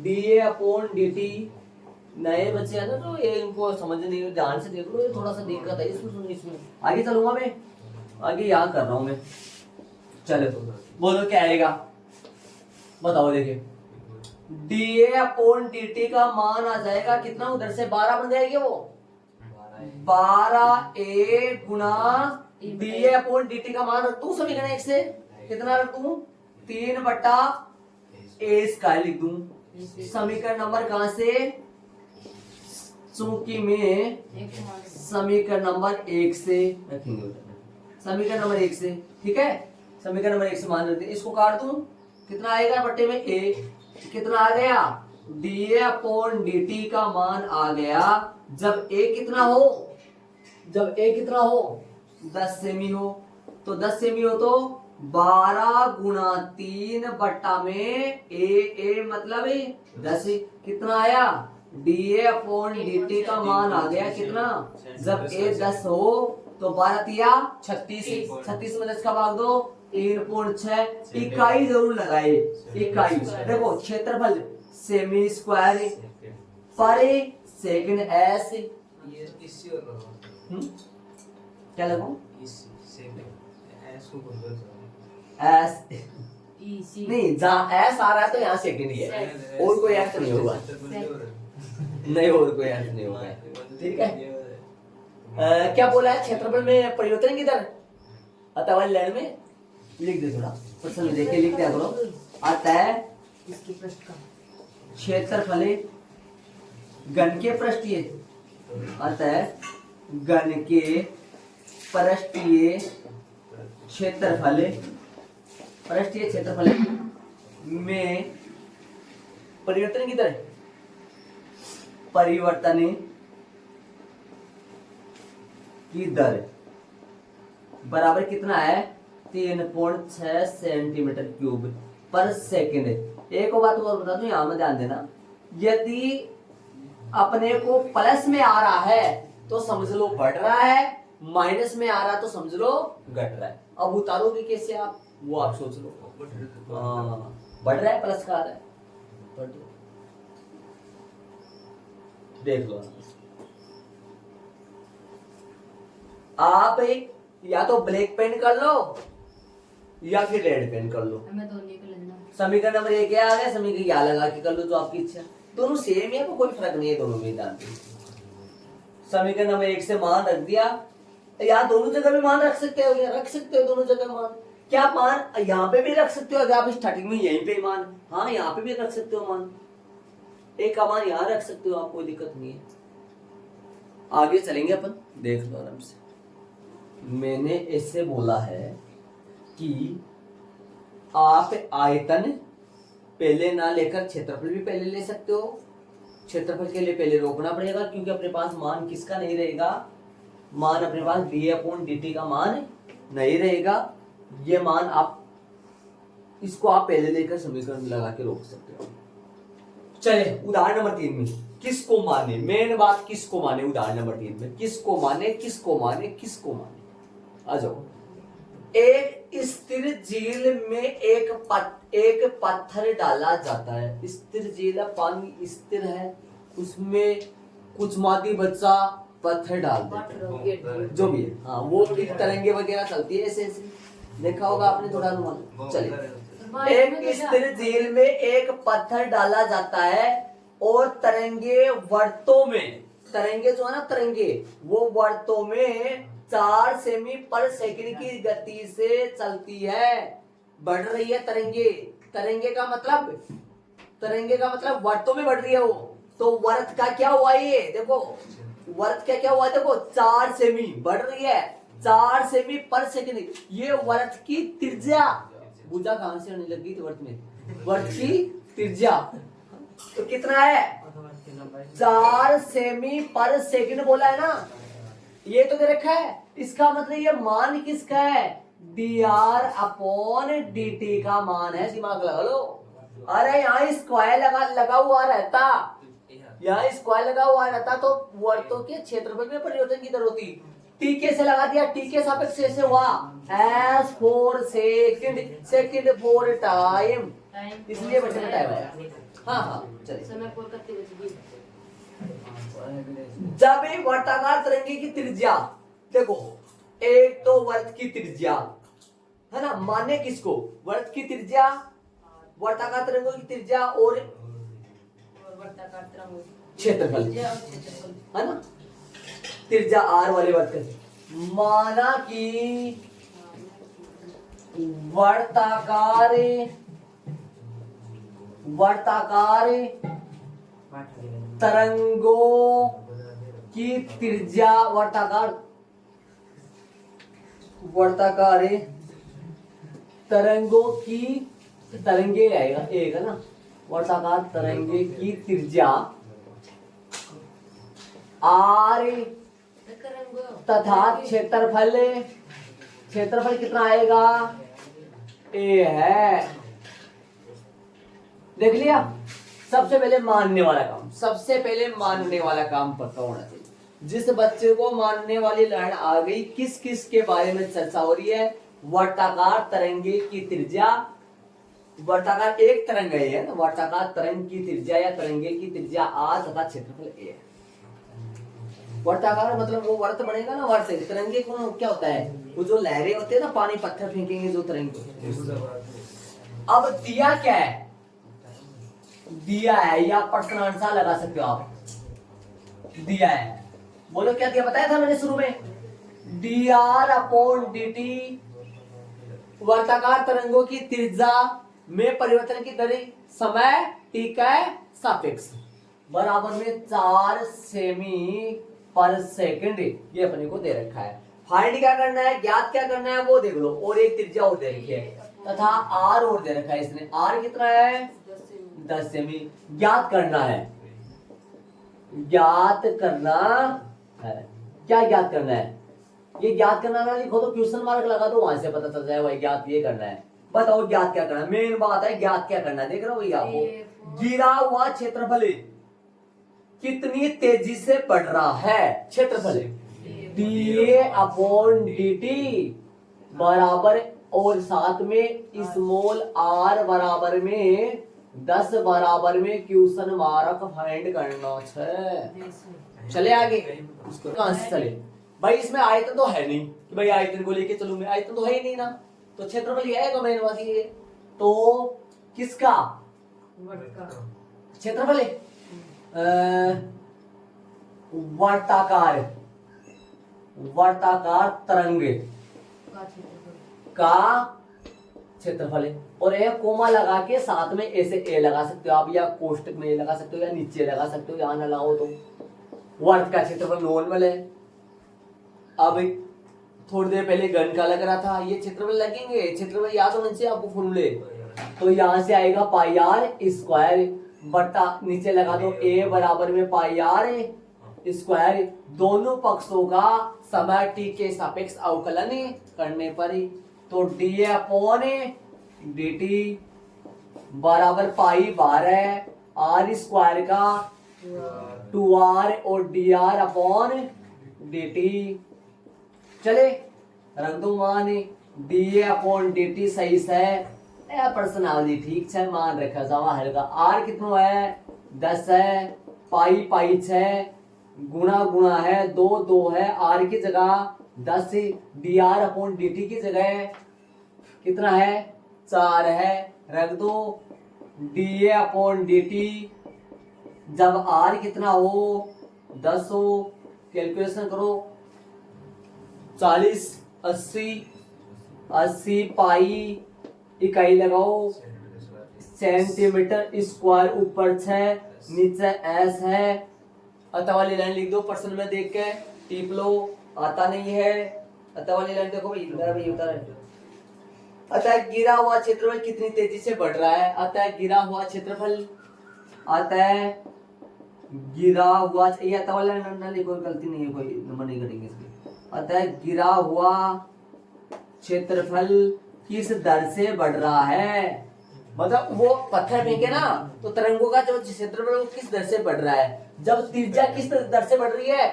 dA/dt नए बच्चे हैं ना, तो ये इनको समझ नहीं, ध्यान से देख लो, ये थोड़ा सा दिक्कत है इसमें। आगे चलूंगा मैं, आगे यहाँ कर रहा हूं मैं। चलो बोलो क्या आएगा, बताओ। देखिए dA/dt का मान आ जाएगा कितना? उधर से 12 बन जाएगी, वो 12a गुना dA/dt का मान रख दूं समीकरण 1 से, कितना रख दूं? 3/a² लिख दूं। समीकरण नंबर कहां से? चूंकि मैं समीकरण नंबर 1 से रखेंगे, समीकरण नंबर 1 से, ठीक है। समीकरण नंबर 1 से मान रखते हैं, इसको काट दूं, कितना आएगा बट्टे में a, कितना आ गया? dA/dt का मान आ गया जब a कितना हो? जब a कितना हो? 10 सेमी हो। तो 10 सेमी हो तो 12 गुना 3 बट्टा में a मतलब 10। कितना आया? dA/dt का मान आ गया कितना? जब a 10 हो तो 12 तिया 36, 36 में 10 का भाग दो, 3.6। इकाई जरूर लगाए, इकाई। देखो क्षेत्रफल सेमी स्क्वायर पर सेकंड एस। क्या लगाऊं? एस नहीं, जहाँ एस आ रहा है तो यहाँ सेकंड ही है, और कोई एस नहीं होगा, नहीं और कोई एस नहीं होगा, ठीक है। क्या बोला है? क्षेत्रफल में परिवर्तन किधर? अतः लाइन में लिख दे, थोड़ा प्रश्न देख के लिख दिया करो। अतः क्षेत्रफल घन के पृष्ठीय, अतः घन के पृष्ठीय क्षेत्रफल, पृष्ठीय क्षेत्रफल में परिवर्तन किधर? परिवर्तन की दर बराबर कितना है? 3.6 सेंटीमीटर क्यूब पर सेकंड। एक बात और बता दूं, यहां में ध्यान देना, यदि अपने को प्लस में आ रहा है तो समझ लो बढ़ रहा है, माइनस में आ रहा है तो समझ लो घट रहा है। अब उतारोगे कैसे आप, वो आप सोच लो। बढ़ रहा है, प्लस का आ रहा है, देख लो आप। या तो ब्लैक पेन कर लो या फिर रेड पेन कर लो। समीकरण नंबर 1 आ गया, समीकरण क्या लगा के कर लो, जो आपकी इच्छा। दोनों सेम है, कोई फर्क नहीं है दोनों में। समीकरण नंबर 1 से मान रख दिया, या दोनों जगह भी मान रख सकते हो, या रख सकते हो दोनों जगह मान। क्या मान यहाँ पे भी रख सकते हो, अगर आप स्टार्टिंग में यहीं पे मान, हाँ यहाँ पे भी रख सकते हो मान, एक का मान यहाँ रख सकते हो आप, कोई दिक्कत नहीं है। आगे चलेंगे अपन, देख लो आराम से। मैंने इससे बोला है कि आप आयतन पहले ना लेकर क्षेत्रफल भी पहले ले सकते हो। क्षेत्रफल के लिए पहले रोकना पड़ेगा, क्योंकि अपने पास मान किसका नहीं रहेगा? मान अपने पास dA/dt का मान नहीं रहेगा। ये मान आप इसको आप पहले लेकर समीकरण लगा के रोक सकते हो। चले उदाहरण नंबर 3 में किसको माने, मेन बात किसको माने। उदाहरण नंबर 3 में किसको माने, किसको माने, किसको माने। आ जाओ। एक स्थिर झील में एक पत्थर डाला जाता है। स्थिर झील, पानी स्थिर है, उसमें कुछ मादी बच्चा पत्थर डाल देते हैं, जो भी है। हाँ, वो एक तरंगे वगैरह चलती है ऐसे ऐसे, देखा होगा आपने थोड़ा अनुमान। चलिए, एक स्थिर झील में एक पत्थर डाला जाता है और तरंगे वर्तों में, तरंगे जो है ना तरंगे, वो वर्तों में 4 सेमी पर सेकंड की गति से चलती है, बढ़ रही है तरंगे। तरंगे का मतलब वर्तों में बढ़ रही है वो। तो वर्त का क्या हुआ, ये देखो वर्त का क्या हुआ, देखो 4 सेमी बढ़ रही है, 4 सेमी पर सेकंड। ये वर्त की त्रिज्या, भुजा कहां से आने लगी थी वर्त में, वर्त की त्रिज्या तो कितना है, 4 सेमी पर सेकंड बोला है ना, ये तो दे रखा है। इसका मतलब ये मान किसका है, dr/dt का मान है। दिमाग लगा लो। अरे यहाँ स्क्वायर लगा हुआ रहता, यहाँ स्क्वायर लगा हुआ रहता तो वर्तों के क्षेत्रफल में परिवर्तन की दर होती। टी के से लगा दिया, टी के सापेक्ष से हुआ S for second, second for time, इसलिए बच्चे में टाइम आया। हाँ चलिए। समय पर कितनी बचेगी? जब एक वर्ताकार तरंगे की त्रिज्या, देखो एक तो वर्त की त्रिज्या है ना, माने किसको, वर्त की त्रिज्या, वर्ताकार तरंगों की त्रिज्या और वर्ताकार तरंग क्षेत्रफल है ना, त्रिज्या आर वाले वर्त का। माना कि वर्ताकार तरंगों की त्रिज्या, वर्ताकार तरंगों की, तरंगे आएगा एक है ना, वर्ताकार तरंगे की त्रिज्या आर तथा क्षेत्रफल कितना आएगा, ए है। देख लिया। सबसे पहले मानने वाला काम पता होना चाहिए। जिस बच्चे को मानने वाली लाइन आ गई, किस किस के बारे में चर्चा हो रही है, वर्ताकार तरंगे की त्रिज्या, वर्ताकार एक तरंग है ना, वर्ताकार तरंग की त्रिज्या या तरंगे की त्रिज्या आर तथा क्षेत्रफल ए है। वर्ताकार मतलब वो वर्त बनेगा ना, वर्त से तरंगे को क्या होता है, वो जो लहरें होते हैं ना, पानी पत्थर फेंकेंगे जो तरंगे। अब दिया क्या है, दिया है, या प्रश्न आंसर लगा सकते हो आप, दिया है। बोलो क्या दिया, बताया था मैंने शुरू में, dr/dt वर्ताकार तरंगों की त्रिज्या में परिवर्तन की दर समय t का सापेक्ष बराबर में 4 सेमी पर सेकंड, ये अपने को दे रखा है। फाइंड क्या करना है, ज्ञात क्या करना है वो देख लो, और एक त्रिज्या और दे रखी है तथा r और दे रखा है इसने, r कितना है 10 सेमी। ज्ञात करना है, क्या ज्ञात करना है, ये ज्ञात करना ना लिखो तो क्वेश्चन मार्क लगा दो, वहां से पता चल जाए भाई ज्ञात ये करना है। बताओ ज्ञात क्या करना है, मेन बात है ज्ञात क्या करना है। देख रहे हो भैया, आपको गिरा हुआ क्षेत्रफल कितनी तेजी से बढ़ रहा है, क्षेत्रफल dA/dt बराबर, और साथ में स्मॉल r बराबर में 10 बराबर में क्वेश्चन मार्क फाइंड करना है। चले आगे, उसको कहां से चले भाई, इसमें आयतन तो है नहीं कि भाई आयतन को लेके चलूं मैं, आयतन तो है ही नहीं ना, तो क्षेत्रफल ये आएगा मेन बात ये। तो किसका क्षेत्रफल है, वर्ताकार तरंग का क्षेत्रफल है। और एक कोमा लगा के साथ में ऐसे ए लगा सकते हो आप, या कोष्टक में ए लगा सकते हो, या नीचे लगा सकते हो, यहां ना लगाओ तो वर्त का क्षेत्रफल नॉर्मल है। अब थोड़ी देर पहले घन का लग रहा था, ये क्षेत्रफल लगेंगे, क्षेत्रफल याद होना चाहिए आपको फॉर्मूले। तो यहां से आएगा पाई आर स्क्वायर बटा, नीचे लगा दो ए बराबर में पाई आर स्क्वायर, दोनों पक्षों का समय t के सापेक्ष अवकलन करने पर ही, तो डी अपॉन डी टी बराबर पाई 12 आर स्क्वायर का 2r और D R upon D T. चले रख दो मान डी अपॉन डी टी सही से पर्सनालिटी ठीक है मान रखा जावा हल्का। आर कितना है 10 है, पाई पाई 6 गुणा गुणा है 2 2 है, आर की जगह 10 D R upon D T की जगह कितना है 4 है, रख दो D A upon D T जब आर कितना हो 10 हो, कैलकुलेशन करो 40 80 80 पाई इकाई लगाओ सेंटीमीटर स्क्वायर, ऊपर 6 नीचे एस है। अतः वाली लाइन लिख दो पर्सन में देख के टिप लो, आता नहीं है अतः वाली लाइन देखो भाई इधर भाई उधर है। अतः गिरा हुआ क्षेत्रफल कितनी तेजी से बढ़ रहा है, अतः गिरा हुआ क्षेत्रफल, अतः गिरा हुआ ये अतः वाला ना लिखो गलती नहीं है कोई नंबर नहीं करेंगे इसके। अतः गिरा हुआ क्षेत्रफल किस दर से बढ़ रहा है, मतलब वो पत्थर फेंके ना तो तरंगों का जो क्षेत्रफल वो किस दर से बढ़ रहा है। जब त्रिज्या किस दर से बढ़ रही है,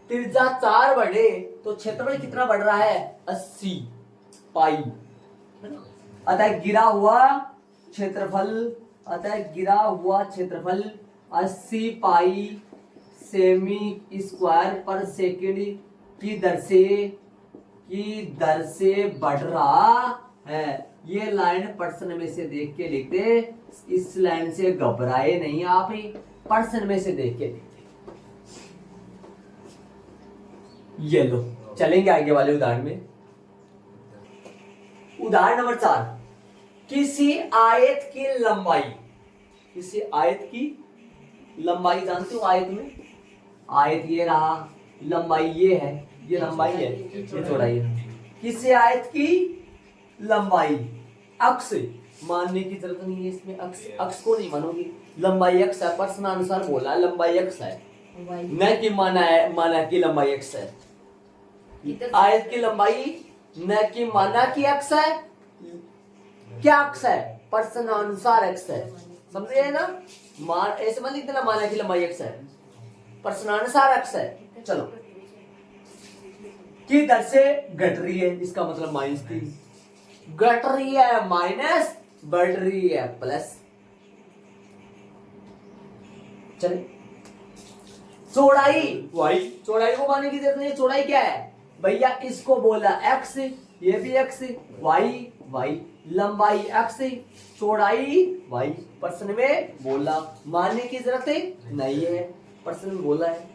त्रिज्या 4 बढ़े तो क्षेत्रफल कितना बढ़ रहा है 80 पाई। अतः गिरा हुआ क्षेत्रफल, अतः गिरा हुआ क्षेत्रफल 80 पाई सेमी स्क्वायर पर सेकंड की दर से बढ़ रहा है। ये लाइन पर्सन में से देख के लिखते, इस लाइन से घबराए नहीं आप ही, पर्सन में से देख के लिखते। ये लो चलेंगे आगे वाले उदाहरण में। उदाहरण नंबर 4, किसी आयत की लंबाई, किसी आयत की लंबाई जानते हो आयत में, आयत ये रहा, लंबाई ये है, ये लंबाई है, ये चौड़ाई है। किसी आयत की लंबाई अक्ष मानने की जरूरत नहीं है इसमें, अक्ष को नहीं मानोगी, लंबाई अक्ष है, प्रश्नानुसार बोला लंबाई अक्ष है, न कि माना की लंबाई अक्ष है। आयत की लंबाई न कि माना की अक्ष है, क्या अक्ष है प्रश्नानुसार अक्ष है, समझे ना, ऐसे मत लिख देना माना की लंबाई अक्ष है, प्रश्नानुसार अक्ष है। चलो की दर से घट रही है, इसका मतलब -3, घट रही है माइनस, बढ़ रही है प्लस। चले चौड़ाई वाई, चौड़ाई को मानने की जरूरत नहीं, चौड़ाई क्या है भैया, इसको बोला x, ये भी x, y लंबाई x, चौड़ाई y, प्रश्न में बोला, मानने की जरूरत नहीं है, प्रश्न में बोला है,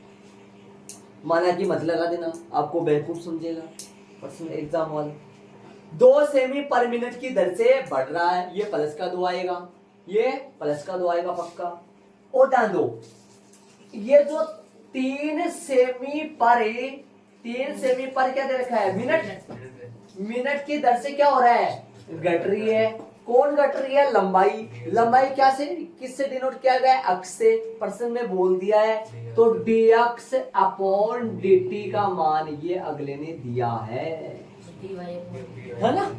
माना कि मत लगा देना, आपको बेवकूफ समझेगा प्रश्न एग्जाम वाला। 2 सेमी पर मिनट की दर से बढ़ रहा है, ये प्लस का 2 आएगा, ये प्लस का 2 आएगा पक्का। और ध्यान दो ये जो 3 सेमी पर क्या दे रखा है मिनट की दर से क्या हो रहा है, घट रही है। कौन घट रही है, लंबाई क्या से किससे डिनोट किया गया है, अक्ष से, प्रश्न में बोल दिया है, तो dx अपॉन dt का मान ये अगले ने दिया है ना।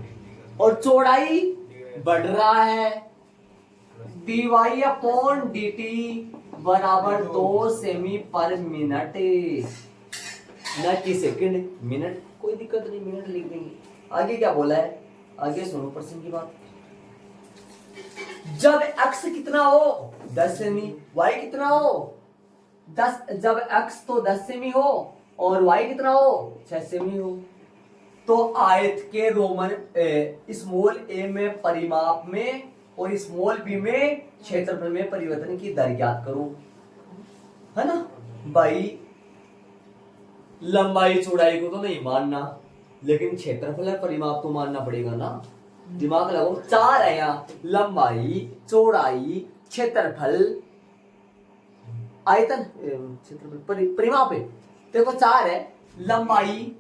और चौड़ाई बढ़ रहा है, dy अपॉन dt बराबर 2 सेमी पर मिनट, न कि सेकंड, मिनट कोई दिक्कत नहीं, मिनट लिख देंगे। आगे क्या बोला है, आगे सुनो प्रश्न की बात। जब x कितना हो 10 सेमी, y कितना हो 10, जब x तो 10 सेमी हो और y कितना हो 6 सेमी हो, तो आयत के रोमन स्मॉल a में परिमाप में और स्मॉल b में क्षेत्रफल में परिवर्तन की दर ज्ञात करो, है ना भाई। लंबाई चौड़ाई को तो नहीं मानना, लेकिन क्षेत्रफल और परिमाप तो मानना पड़ेगा ना, दिमाग लगाओ। 4 है यहाँ, लंबाई चौड़ाई क्षेत्रफल आयतन क्षेत्रफल परिमाप है, देखो 4 है, लंबाई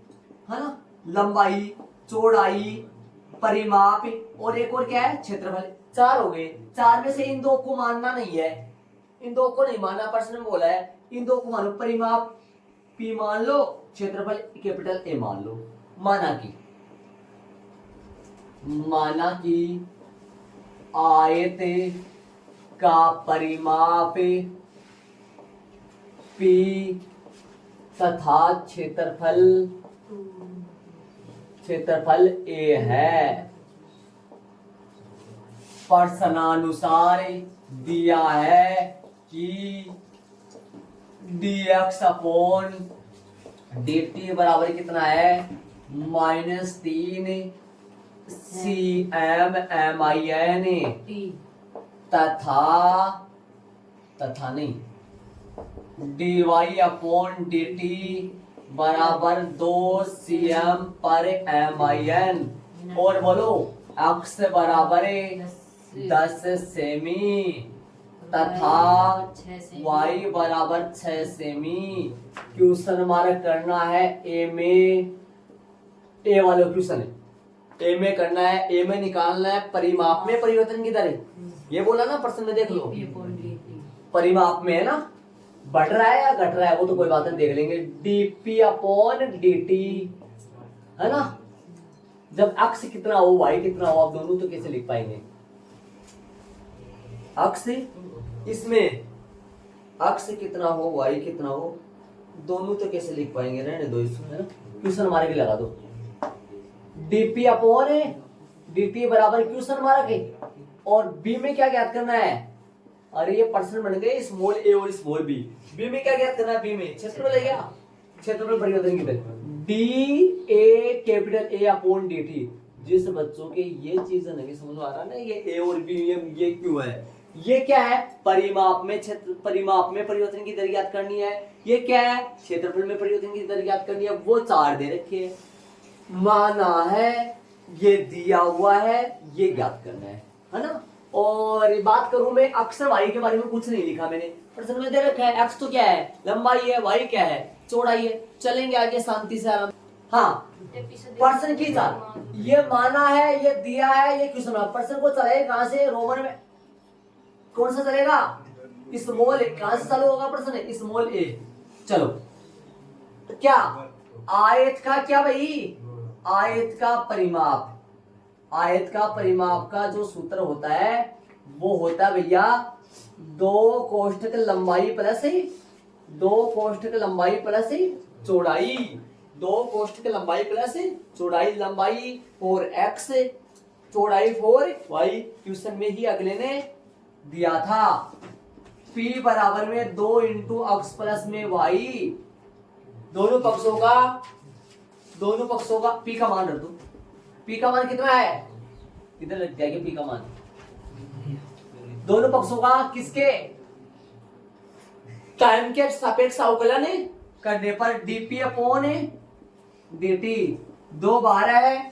है ना, लंबाई चौड़ाई परिमाप और एक और क्या है क्षेत्रफल, 4 हो गए। 4 में से इन 2 को मानना नहीं है, इन 2 को नहीं मानना, प्रश्न में बोला है इन 2 को मानो, परिमाप p मान लो क्षेत्रफल कैपिटल ए मान लो। माना कि आयत का परिमाप P तथा क्षेत्रफल A है। प्रश्नानुसार दिया है कि dx अपॉन dt बराबर कितना है, -3 CM/MIN तथा नहीं dy अपॉन dt बराबर 2 CM/MIN। और बोलो x बराबर 10 सेमी तथा y बराबर 6 सेमी। क्वेश्चन हमारा करना है ए में, ए वाला क्वेश्चन है, ए में करना है, ए में निकालना है परिमाप में परिवर्तन की दर। ये बोला ना प्रश्न में, देख लो परिमाप में है ना, बढ़ रहा है या घट रहा है वो तो कोई बात नहीं, देख लेंगे। dp अपॉन dt है ना, जब x कितना हो y कितना हो, आप दोनों तो कैसे लिख पाएंगे। x इसमें x कितना हो y कितना हो, दोनों तो कैसे लिख पाएंगे, रहने दो इसमें, है ना, क्वेश्चन हमारे के लगा दो। dp अपॉन dt बराबर क्वेश्चन हमारा के, और b में क्या ज्ञात करना है, अरे ये पर्सन बन गए स्मॉल a और स्मॉल b। b में क्या ज्ञात करना है, b में क्षेत्रफल है क्या, क्षेत्रफल परिवर्तन की दर da capital A upon dt। जिस बच्चों के ये चीज नहीं समझ आ रहा ना, ये a और b ये क्यों है, ये क्या है, परिमाप में परिवर्तन की दर ज्ञात करनी है, ये क्या है, क्षेत्रफल में परिवर्तन की दर ज्ञात करनी है, वो चार दे रखे हैं। माना है ये दिया हुआ है, ये ज्ञात करना है ना। और बात करूं मैं अक्सर y के बारे में कुछ नहीं लिखा मैंने, प्रश्न में दे रखा है x तो क्या है, लंबाई है, y क्या है, चौड़ाई है। चलेंगे आगे शांति से आराम। हाँ पर्सन की चाल, ये माना है, ये दिया है, ये क्वेश्चन है। पर्सन को चलाएगा कहां से, रोमन में कौन सा चलेगा, स्मॉल ए। कहां से चालू होगा प्रश्न, स्मॉल ए। चलो तो क्या आयत का क्या भाई, आयत का परिमाप का जो सूत्र होता है वो होता है भैया 2 कोष्ठक लंबाई प्लस चौड़ाई, 2 कोष्ठक लंबाई प्लस चौड़ाई, लंबाई 4x चौड़ाई 4y। क्वेश्चन में ही अगले ने दिया था p बराबर में 2 इंटू x प्लस में y। दोनों पक्षों का p का मान रख दो, p का मान कितना है, किधर लग जाएगा p का मान, दोनों पक्षों का किसके, टाइम के सापेक्ष अवकलन करने पर dp अपॉन dt 2 बार है,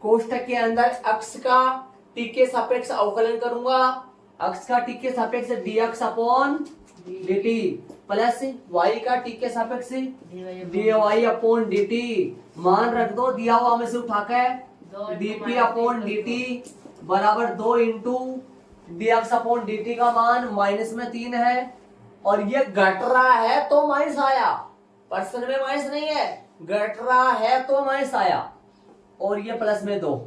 कोष्ठक के अंदर x का t के सापेक्ष अवकलन करूंगा, x का t के सापेक्ष dx upon dt plus y का t के सापेक्ष dy अपॉन dt। मान रख दो दिया हुआ में से उठाकर, dp अपॉन dt बराबर 2 इंटू dx अपॉन dt का मान माइनस में 3 है, और ये घट रहा है तो माइनस आया, पर्सन में माइनस नहीं है, घट रहा है तो माइनस आया, और ये प्लस में 2।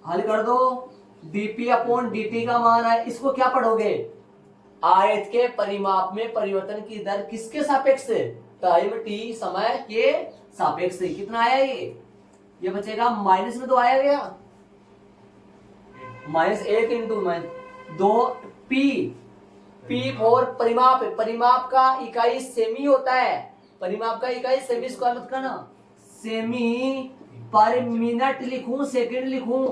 हल कर दो, dp अपॉन dt का मान है, इसको क्या पढ़ोगे, आयत के परिमाप में परिवर्तन की दर किसके सापेक्ष से, टाइम t समय के सापेक्ष से। कितना आया ये बचेगा माइनस में 2 आया गया, -1 इंटू -2 p फॉर परिमाप का इकाई सेमी होता है, परिमाप का इकाई सेमी, इसको मत करना, सेमी पर मिनट लिखूं सेकंड लिखूं,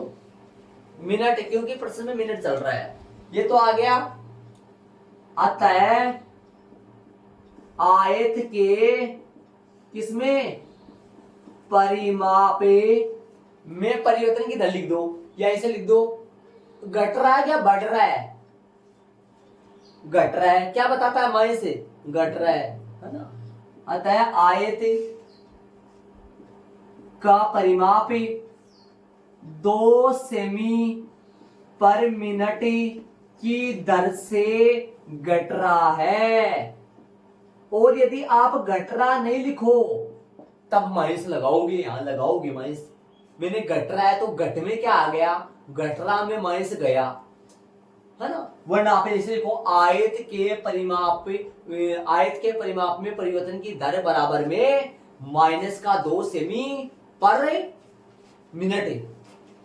मिनट क्योंकि प्रश्न में मिनट चल रहा है। ये तो आ गया। अतः आयत के किसमें, परिमाप में परिवर्तन की दर लिख दो, या ऐसे लिख दो, घट रहा है या बढ़ रहा है, घट रहा है, क्या बताता है माइनस से, घट रहा है ना। अतः आयत का परिमाप 2 सेमी पर मिनट की दर से घट रहा है, और यदि आप घटरा नहीं लिखो तब माइनस लगाओगे, यहां लगाओगे माइनस। मैंने घटरा है तो घट में क्या आ गया, घटरा में माइनस गया, है ना। वरना आप ऐसे लिखो आयत के परिमाप में परिवर्तन की दर बराबर में -2 सेमी पर मिनट है।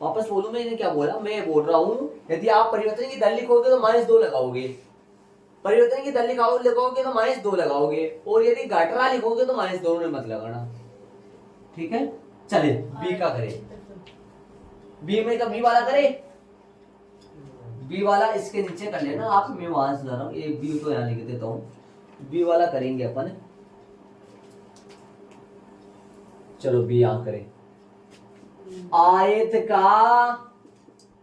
वापस बोलूं, मैंने क्या बोला, मैं बोल रहा हूं यदि आप परिवर्तन की दर लिखोगे तो -2 लगाओगे, परिवर्तन की दर लिखोगे तो -2 लगाओगे, और यदि घटरा लिखोगे तो -2 में मत लगाना। ठीक है, चले बी का करें। बी में का बी वाला करें, बी वाला इसके नीचे कर लेना आप, मैं वहां से ला रहा हूं, एक बी तो यहां लिख देता हूं। बी वाला करेंगे अपन, चलो बी यहां करें। आयत का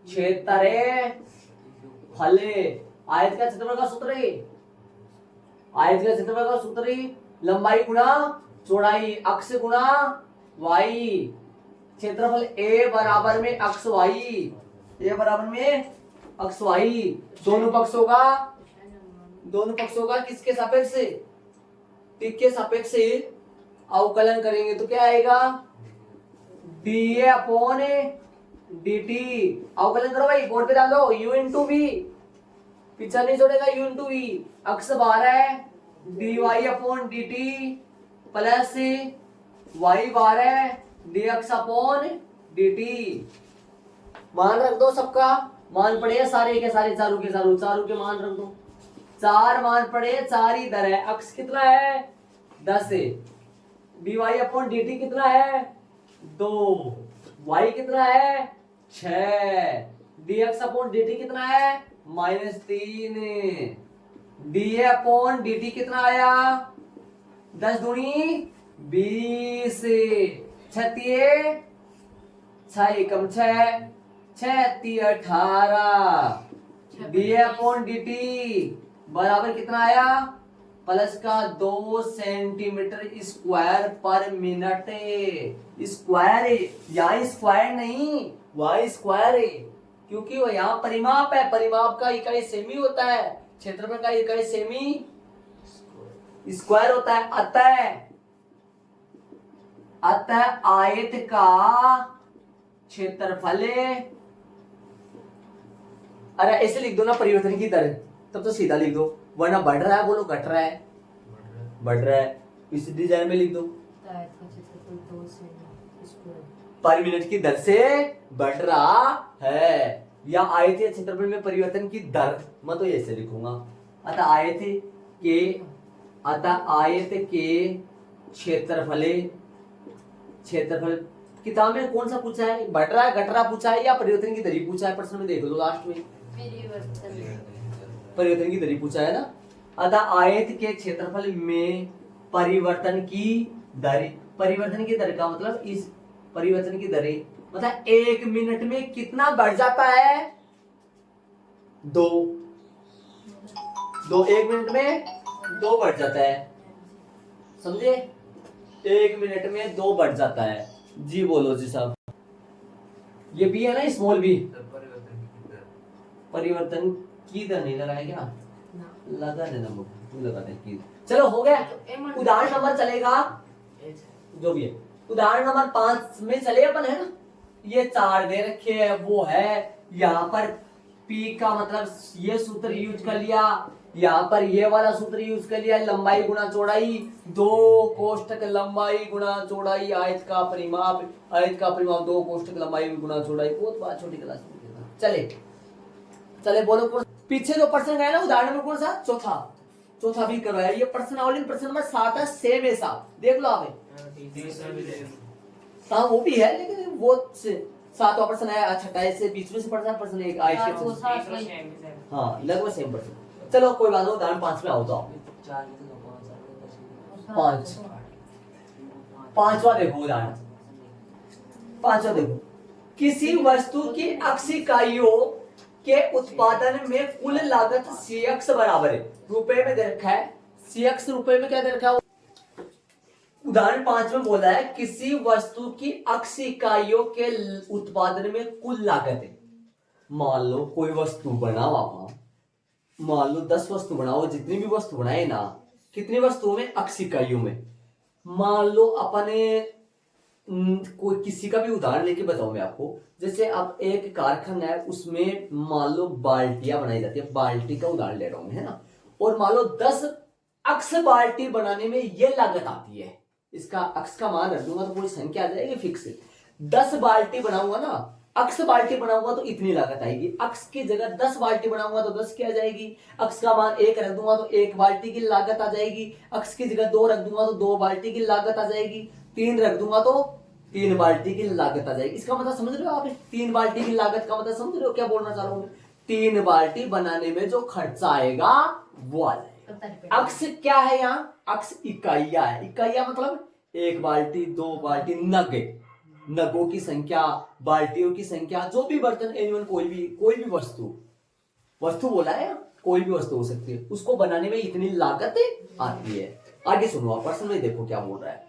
क्षेत्रफल, आयत का क्षेत्रफल का सूत्र है, आयत का क्षेत्रफल का सूत्र है लंबाई गुणा चौड़ाई, अक्ष गुणा वाई। क्षेत्रफल ए बराबर में अक्ष वाई, ए बराबर में अक्ष वाई। दोनों पक्षों का किसके सापेक्ष, टी के सापेक्ष अवकलन करेंगे तो क्या आएगा, डी अपॉन डी टी। अवकलन करो भाई, बोर्ड पे डाल दो, u इंटू वी, पीछा नहीं छोड़ेगा, u इंटू वी। अक्ष 12 है, D Y upon D T plus Y 12 D X upon D T. मान रख दो सबका, मान पड़े सारे के सारे, चारों के मान रख दो। 4 मान पड़े, 4 ही दर है। अक्ष कितना है 10 है, D Y upon D T कितना है 2, वाई कितना है 6, D X upon D T कितना है -3, D A upon D T कितना आया 10 दूनी 20, 6 एकम 6, 6 18, डी अपॉन डी टी बराबर कितना आया प्लस का 2 सेंटीमीटर स्क्वायर पर मिनट। स्क्वायर है, यहाँ स्क्वायर नहीं वहाँ स्क्वायर है, क्योंकि वो यहाँ परिमाप है, परिमाप का इकाई सेमी होता है, क्षेत्रफल का इकाई सेमी स्क्वायर होता है। अतः आयत का क्षेत्रफल, अरे ऐसे लिख दो ना परिवर्तन की दर, तब तो सीधा लिख दो, वरना बढ़ रहा है बोलो घट रहा है, बढ़ रहा है, इस डिजाइन में लिख दो पर मिनट की दर से बढ़ रहा है, या आयतीय क्षेत्रफल में परिवर्तन की दर, मैं तो ऐसे लिखूंगा। अतः आयत के क्षेत्रफल किताब में कौन सा पूछा है, बढ़ रहा है घट रहा पूछा है या परिवर्तन की दर पूछा है, प्रश्न में देख लो लास्ट में परिवर्तन की दर पूछा है ना। अतः आयत के क्षेत्रफल में परिवर्तन की दर का मतलब, इस परिवर्तन की दर मतलब 1 मिनट में कितना बढ़ जाता है 2, 1 मिनट में 2 बढ़ जाता है, समझे, 1 मिनट में 2 बढ़ जाता है। जी बोलो जी साहब, ये बी है ना स्मॉल बी, परिवर्तन की दर नहीं लगाया क्या, लगा देना तू लगा दे की। चलो हो गया, उदाहरण नंबर चलेगा जो भी है, उदाहरण नंबर 5 में चले अपन, है ना। ये 4 दे रखे है, वो है यहाँ पर पी का मतलब ये सूत्र यूज कर लिया, यहाँ पर ये वाला सूत्र यूज कर लिया, लंबाई गुणा चौड़ाई, 2 कोष्ठक लंबाई गुणा चौड़ाई, आयत का परिमाप 2 कोष्ठक लंबाई गुणा चौड़ाई। बहुत बात छोटी क्लास में चले बोलो, पीछे जो प्रश्न गया ना उदाहरण में कौन सा, चौथा भी करवाया, ये प्रश्नावली प्रश्न नंबर 7 है, सेम है साहब, देख लो आप, हाँ वो भी है, लेकिन वो 7वां प्रश्न है, छठा से बीच में से पढ़ना प्रश्न एक आयत के, हाँ लगभग सेम प्रश्न। चलो कोई बात नहीं, उदाहरण 5 में आओ तो 5वां देखो, उदाहरण 5वां देखो, किसी वस्तु की अक्ष इकाइयों के उत्पादन में कुल लागत CX बराबर है, रुपए में दे रखा है, CX रुपए में क्या दे रखा है। उदाहरण 5 में बोला है किसी वस्तु की अक्ष इकाइयों के उत्पादन में कुल लागत है। मान लो कोई वस्तु बनाओ आप, मान लो 10 वस्तु बनाओ, जितनी भी वस्तु बनाए ना कितनी वस्तुओं में? अक्स इकाइयों में। मान लो अपने कोई किसी का भी उदाहरण लेके बताऊं मैं आपको। जैसे अब एक कारखाना है, उसमें मान लो बाल्टियां बनाई जाती है, बाल्टी का उदाहरण ले रहा हूं, है ना। और मान लो 10 अक्स बाल्टी बनाने में ये लागत आती है। इसका अक्स का मान रख दूंगा तो पूरी संख्या आ जाएगी फिक्स। 10 बाल्टी बनाऊंगा ना, अक्स बाल्टी बनाऊंगा तो इतनी लागत आएगी। अक्स की जगह 10 बाल्टी बनाऊंगा तो 10 की आ जाएगी। अक्स का मान 1 रख दूंगा तो 1 बाल्टी की लागत आ जाएगी। अक्स की जगह 2 रख दूंगा तो 2 बाल्टी की लागत आ जाएगी। 3 रख दूंगा तो 3 बाल्टी की लागत आ जाएगी। इसका मतलब समझ रहे हो आप? 3 बाल्टी की लागत का मतलब समझ रहे हो क्या बोलना चाह रहा हूं? 3 बाल्टी बनाने में जो खर्चा आएगा वो आ जाएगा। अक्स क्या है यहाँ? अक्स इकाइया है। इकाइया मतलब 1 बाल्टी, 2 बाल्टी, नग, नगों की संख्या, बाल्टियों की संख्या, जो भी बर्तन, एनिमल, कोई भी वस्तु बोला है, कोई भी वस्तु हो सकती है, उसको बनाने में इतनी लागत आती है। आगे सुनो आप, प्रश्न में देखो क्या बोल रहा है।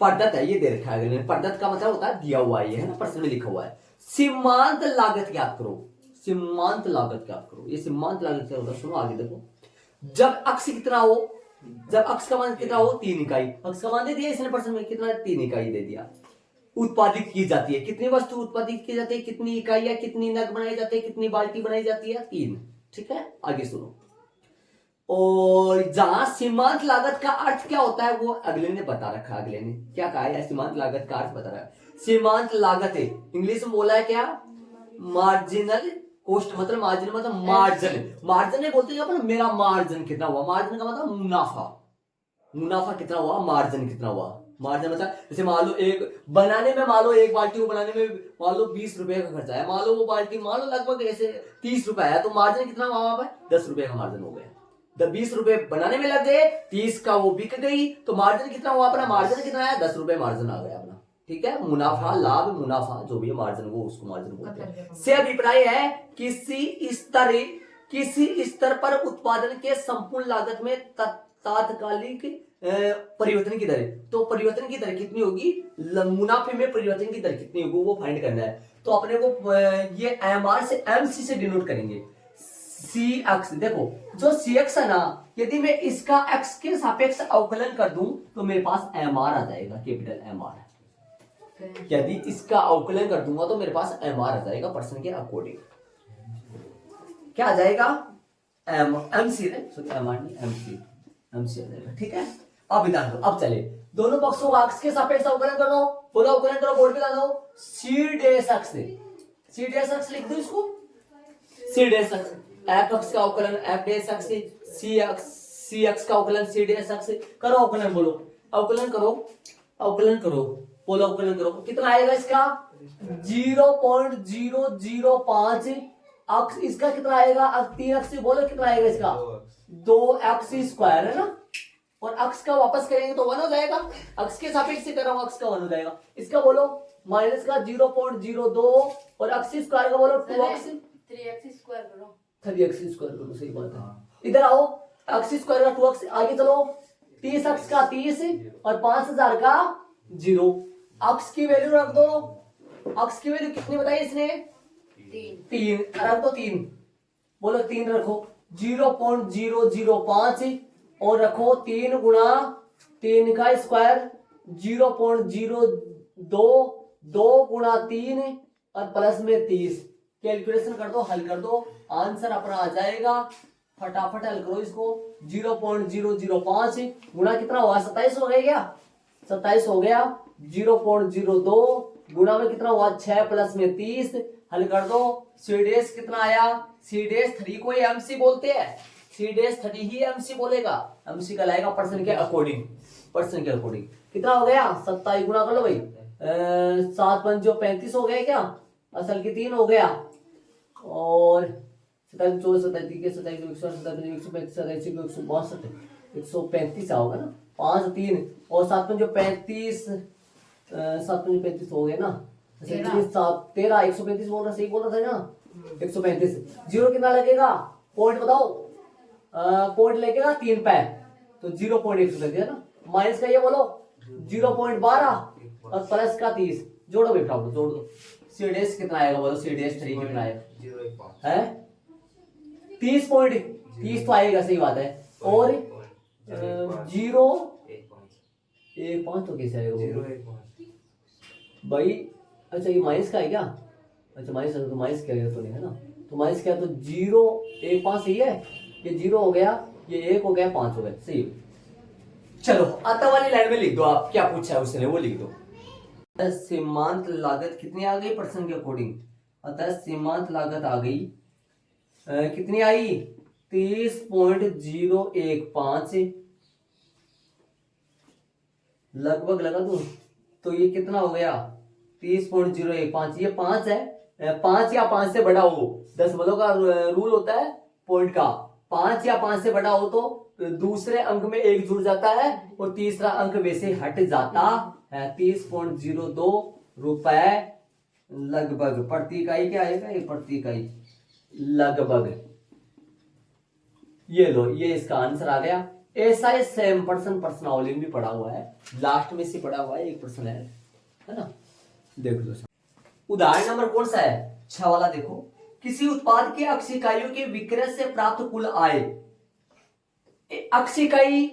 पद्धत है, ये दे रखा है अगले। पद्धत का मतलब होता है दिया हुआ, ये है ना, प्रश्न में लिखा हुआ है। सीमांत लागत ज्ञात करो। सीमांत लागत ज्ञात करो। ये सीमांत लागत क्या होता है? सुनो आगे देखो। जब अक्स कितना हो, जब अक्स का मान कितना हो? 3 इकाई। अक्स का मान दे दिया इसने प्रश्न में, कितना? 3 इकाई दे दिया। उत्पादित की जाती है, कितनी वस्तु उत्पादित की जाती है? कितनी इकाइयां, कितनी नग बनाई जाती है, कितनी बाल्टी बनाई जाती है? 3। ठीक है, आगे सुनो। और जहां सीमांत लागत का अर्थ क्या होता है वो अगले ने बता रखा है। अगले ने क्या कहा है? सीमांत लागत का अर्थ बता रहा है। सीमांत लागत है, इंग्लिश में बोला है क्या? मार्जिनल कॉस्ट, मतलब मार्जिन मतलब मार्जिन। मार्जिन नहीं बोलते अपन, मेरा मार्जिन कितना हुआ। मार्जिन का मतलब मुनाफा। मुनाफा कितना हुआ, मार्जिन कितना हुआ। मार्जिन मतलब जैसे मान लो एक बनाने में, मान लो एक बाल्टी को बनाने में मान लो 20 रुपए का खर्चा है। मान लो वो बाल्टी मान लो लगभग ऐसे 30 रुपए है, तो मार्जिन कितना हुआ वहां पर? 10 रुपए का मार्जिन हो गया। 20 रुपए बनाने में लग गए, 30 का वो बिक गई, तो मार्जिन कितना हुआ अपना? मार्जिन कितना आया? 10 रुपए मार्जिन आ गया अपना। ठीक है, मुनाफा, लाभ, मुनाफा जो भी है मार्जिन, वो उसको मार्जिन बोलते हैं। से अभिप्राय है किसी स्तर पर उत्पादन के संपूर्ण लागत में तात्कालिक परिवर्तन की दर। तो परिवर्तन की दर कितनी होगी? मुनाफे में परिवर्तन की दर कितनी होगी वो फाइंड करना है। तो अपने को ये एमआर से एमसी से डिनोट करेंगे। सी एक्स, देखो जो सी एक्स है ना, यदि मैं इसका एक्स के सापेक्ष अवकलन कर दूं तो मेरे पास एम आर आ जाएगा, कैपिटल एम आर। यदि इसका अवकलन कर दूंगा तो मेरे पास एम आर आ जाएगा प्रश्न के अकॉर्डिंग। क्या आ जाएगा? M C, sorry M R नहीं, एम सी आ जाएगा। ठीक है, अब विधान दो, अब चले दोनों पक्षों का एक्स के सापेक्ष अवकलन कर दो। बोलो अवकलन करो, बोर्ड पे ला दो। C dash X, C dash X लिख दो इसको। C dash X, F X का अवकलन F dash X, C X का अवकलन सी डैश एक्स। करो अवकलन, बोलो अवकलन करो, अवकलन करो, बोलो अवकलन करो। कितना आएगा इसका? 0.005 अक्स। इसका कितना आएगा? 3 अक्स, बोलो कितना आएगा इसका? 2 अक्स स्क्वायर, है ना। और अक्स का वापस करेंगे तो 1 हो जाएगा। अक्स के सापेक्ष से कर रहा हूं, अक्स का 1 हो जाएगा। इसका बोलो माइनस का 0.02 और अक्स स्क्वायर का बोलो 2x, 3x स्क्वायर करो, 3x स्क्वायर करो। सही बात है। इधर आओ, अक्स स्क्वायर का 2x, आगे चलो 30 अक्स का 30 और 5000 का 0। अक्स की वैल्यू रख दो। अक्स की वैल्यू कितनी बताई इसने? 3 रख दो। 3 बोलो, 3 रखो। 0.005 और रखो 3 गुणा 3 का स्क्वायर 0.02, 2 गुणा 3 और प्लस में 30। कैलकुलेशन कर दो, हल कर दो, आंसर अपना आ जाएगा। फटाफट हल करो इसको। 0.005 गुणा कितना हुआ? 27 हो गया क्या? 27 हो गया। 0.02 गुणा में कितना हुआ? 6 प्लस में 30। हल कर दो। सी डैश कितना आया? सी डैश 3 को एमसी बोलते हैं। सी डैश 3 ही एमसी बोलेगा। एमसी का लाएगा पर्सन के अकॉर्डिंग, पर्सन के अकॉर्डिंग। कितना हो गया? 27 गुणा कर लो भाई, 7 पंजो 35 हो गया क्या? असल की 3 हो गया। और 27 24 27 27 135 162 135 होगा ना। 5 3 और 7 पंजो 35, 7 पंजो 35 हो गया ना। 13 135 बोल रहा, सही बोल रहा था ना। 135 जीरो कितना लगेगा? पॉइंट बताओ। पॉइंट लगेगा 3 पे, तो 0.1 लग गया ना। माइनस का ये बोलो 0.12 और प्लस का 30। जोड़ो बेटा, जोड़ दो। सी डैश कितना आएगा बोलो? सी डैश 3 कितना आएगा? है 30.30 तो आएगा, सही बात है। और जीरो 1.5 एक पाँच तो कैसे आएगा वो? 0.1 भाई अच्छा ये माइनस का है क्या? अच्छा माइनस है तो माइनस क्या है तो नहीं है ना, तो माइनस क्या है तो 0.15 सही है, ये 0 हो गया, ये 1 हो गया, 5 हो गया, सही है। चलो अतः वाली लाइन में लिख दो, आप क्या पूछा है उसने वो लिख दो। सीमांत लागत कितनी आ गई प्रश्न के अकॉर्डिंग? अतः सीमांत लागत आ गई कितनी आई 30.015 लगभग लगा दूं तो ये कितना हो गया 30.015, ये 5 है, 5 या 5 से बड़ा हो, 10 बलों का रूल होता है पॉइंट का, 5 या 5 से बड़ा हो तो दूसरे अंक में 1 जुड़ जाता है और तीसरा अंक वैसे हट जाता है। 30.02 रुपए लगभग, प्रति इकाई क्या आएगा ये प्रति इकाई लगभग, ये लो ये इसका आंसर आ गया। ऐसा ही सेम प्रश्नावली भी पढ़ा हुआ है, लास्ट में से पढ़ा हुआ है, एक प्रश्न है ना, देख लो। उदाहरण नंबर कौन सा है 6 वाला, देखो किसी उत्पाद के अक्ष इकाइयों के विक्रय से प्राप्त कुल आय, अक्ष इकाई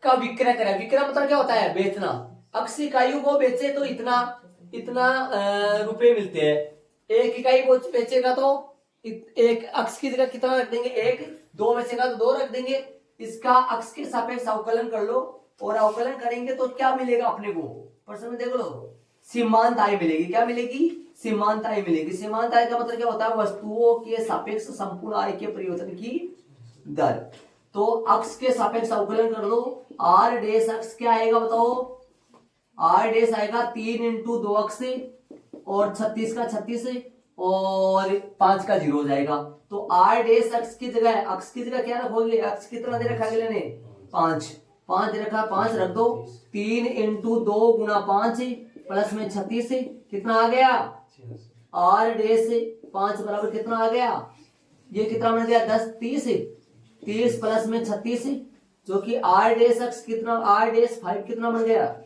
का विक्रय करें, विक्रय मतलब क्या होता है बेचना, अक्ष इकाइयों को बेचे तो इतना इतना रुपए मिलते हैं, एक इकाई को बेचेगा तो एक अक्ष की जगह कितना रख देंगे 1, 2 बेचेगा तो 2 रख देंगे, इसका अक्ष के सापेक्ष अवकलन कर लो और अवकलन करेंगे तो क्या मिलेगा अपने को प्रश्न में देख लो, सीमांत आय मिलेगी, क्या मिलेगी सीमांत आय मिलेगी। सीमांत आय का मतलब क्या होता है वस्तुओं के सापेक्ष संपूर्ण आय के परिवर्तन की दर, तो अक्ष के सापेक्ष अवकलन कर लो, आर डेश अक्ष क्या आएगा बताओ, आर डेश आएगा 3 इंटू 2 अक्ष और 36 का 36 और 5 का 0 हो जाएगा, तो आर डेश अक्ष की जगह क्या रखोगे, अक्ष कितना दे रखा है 5 दे रखा, 5 रख दो, 3 इंटू 2 गुना 5 प्लस में 36 कितना आ गया, आर डेश 5 बराबर कितना आ गया, ये कितना बन गया 10 30 प्लस में 36 जो कि आर डेश अक्ष कितना, आर डेश 5 कितना बन गया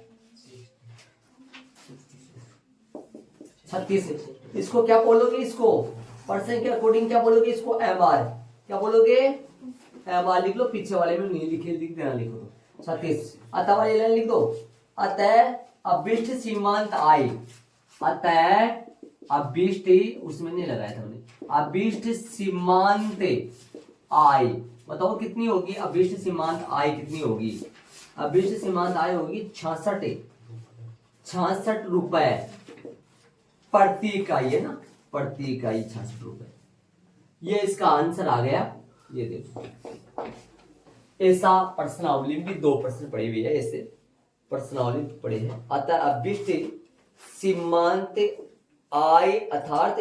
36, इसको क्या बोलोगे, इसको परसेंट के अकॉर्डिंग क्या बोलोगे, इसको एम आर, क्या बोलोगे एम आर लिख लो, पीछे वाले में नहीं लिखे लिख देना, लिखो तो 36, अतः वाली लाइन लिख दो, अतः अभिष्ट सीमांत आय, अतः अभिष्ट उसमें नहीं लगाया था हमने, अभिष्ट सीमांत आय बताओ कितनी होगी, अभिष्ट सीमांत आय कितनी होगी, अभिष्ट सीमांत आय होगी 66 रुपए प्रति इकाई है ना, प्रति इकाई 66 रुपए, ये इसका आंसर आ गया। ये देखो ऐसा प्रश्नावली भी 2 प्रश्न पड़े हुए हैं, ऐसे प्रश्नावली पड़े हैं। अतः अभिष्ट सीमांत आय अर्थात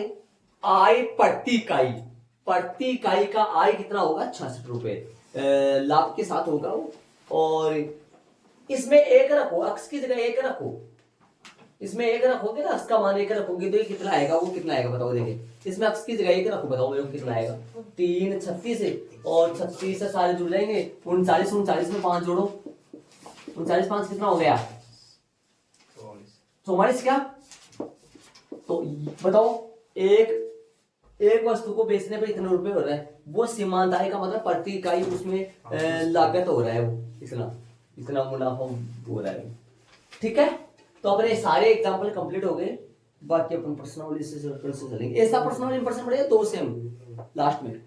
आय प्रति इकाई का आय कितना होगा 66 रुपए लाभ के साथ होगा वो, और इसमें 1 रखो, अक्ष की जगह 1 रखो, इसमें 1 रखोगे ना, अक्ष का मान 1 रखोगे तो ये कितना आएगा, वो कितना आएगा बताओ, देखिए इसमें अक्ष की जगह 1 रखो, बताओ मेरे को कितना आएगा, 3 36 और 36 से सारे जुड़ जाएंगे, 39 में 5 जोड़ो, 39 5 कितना हो गया 44 क्या, तो बताओ एक वस्तु को बेचने पर इतने रुपए हो रहा है, वो सीमांत आय का मतलब प्रति इकाई उसमें लागत हो रहा है, वो इतना मुनाफा हो रहा है, ठीक है। तो अपने सारे एग्जांपल कंप्लीट हो गए, बाकी अपन प्रश्नावली से चलेंगे, ऐसा प्रश्नावली प्रश्न पड़ेगा 2 सेम लास्ट में।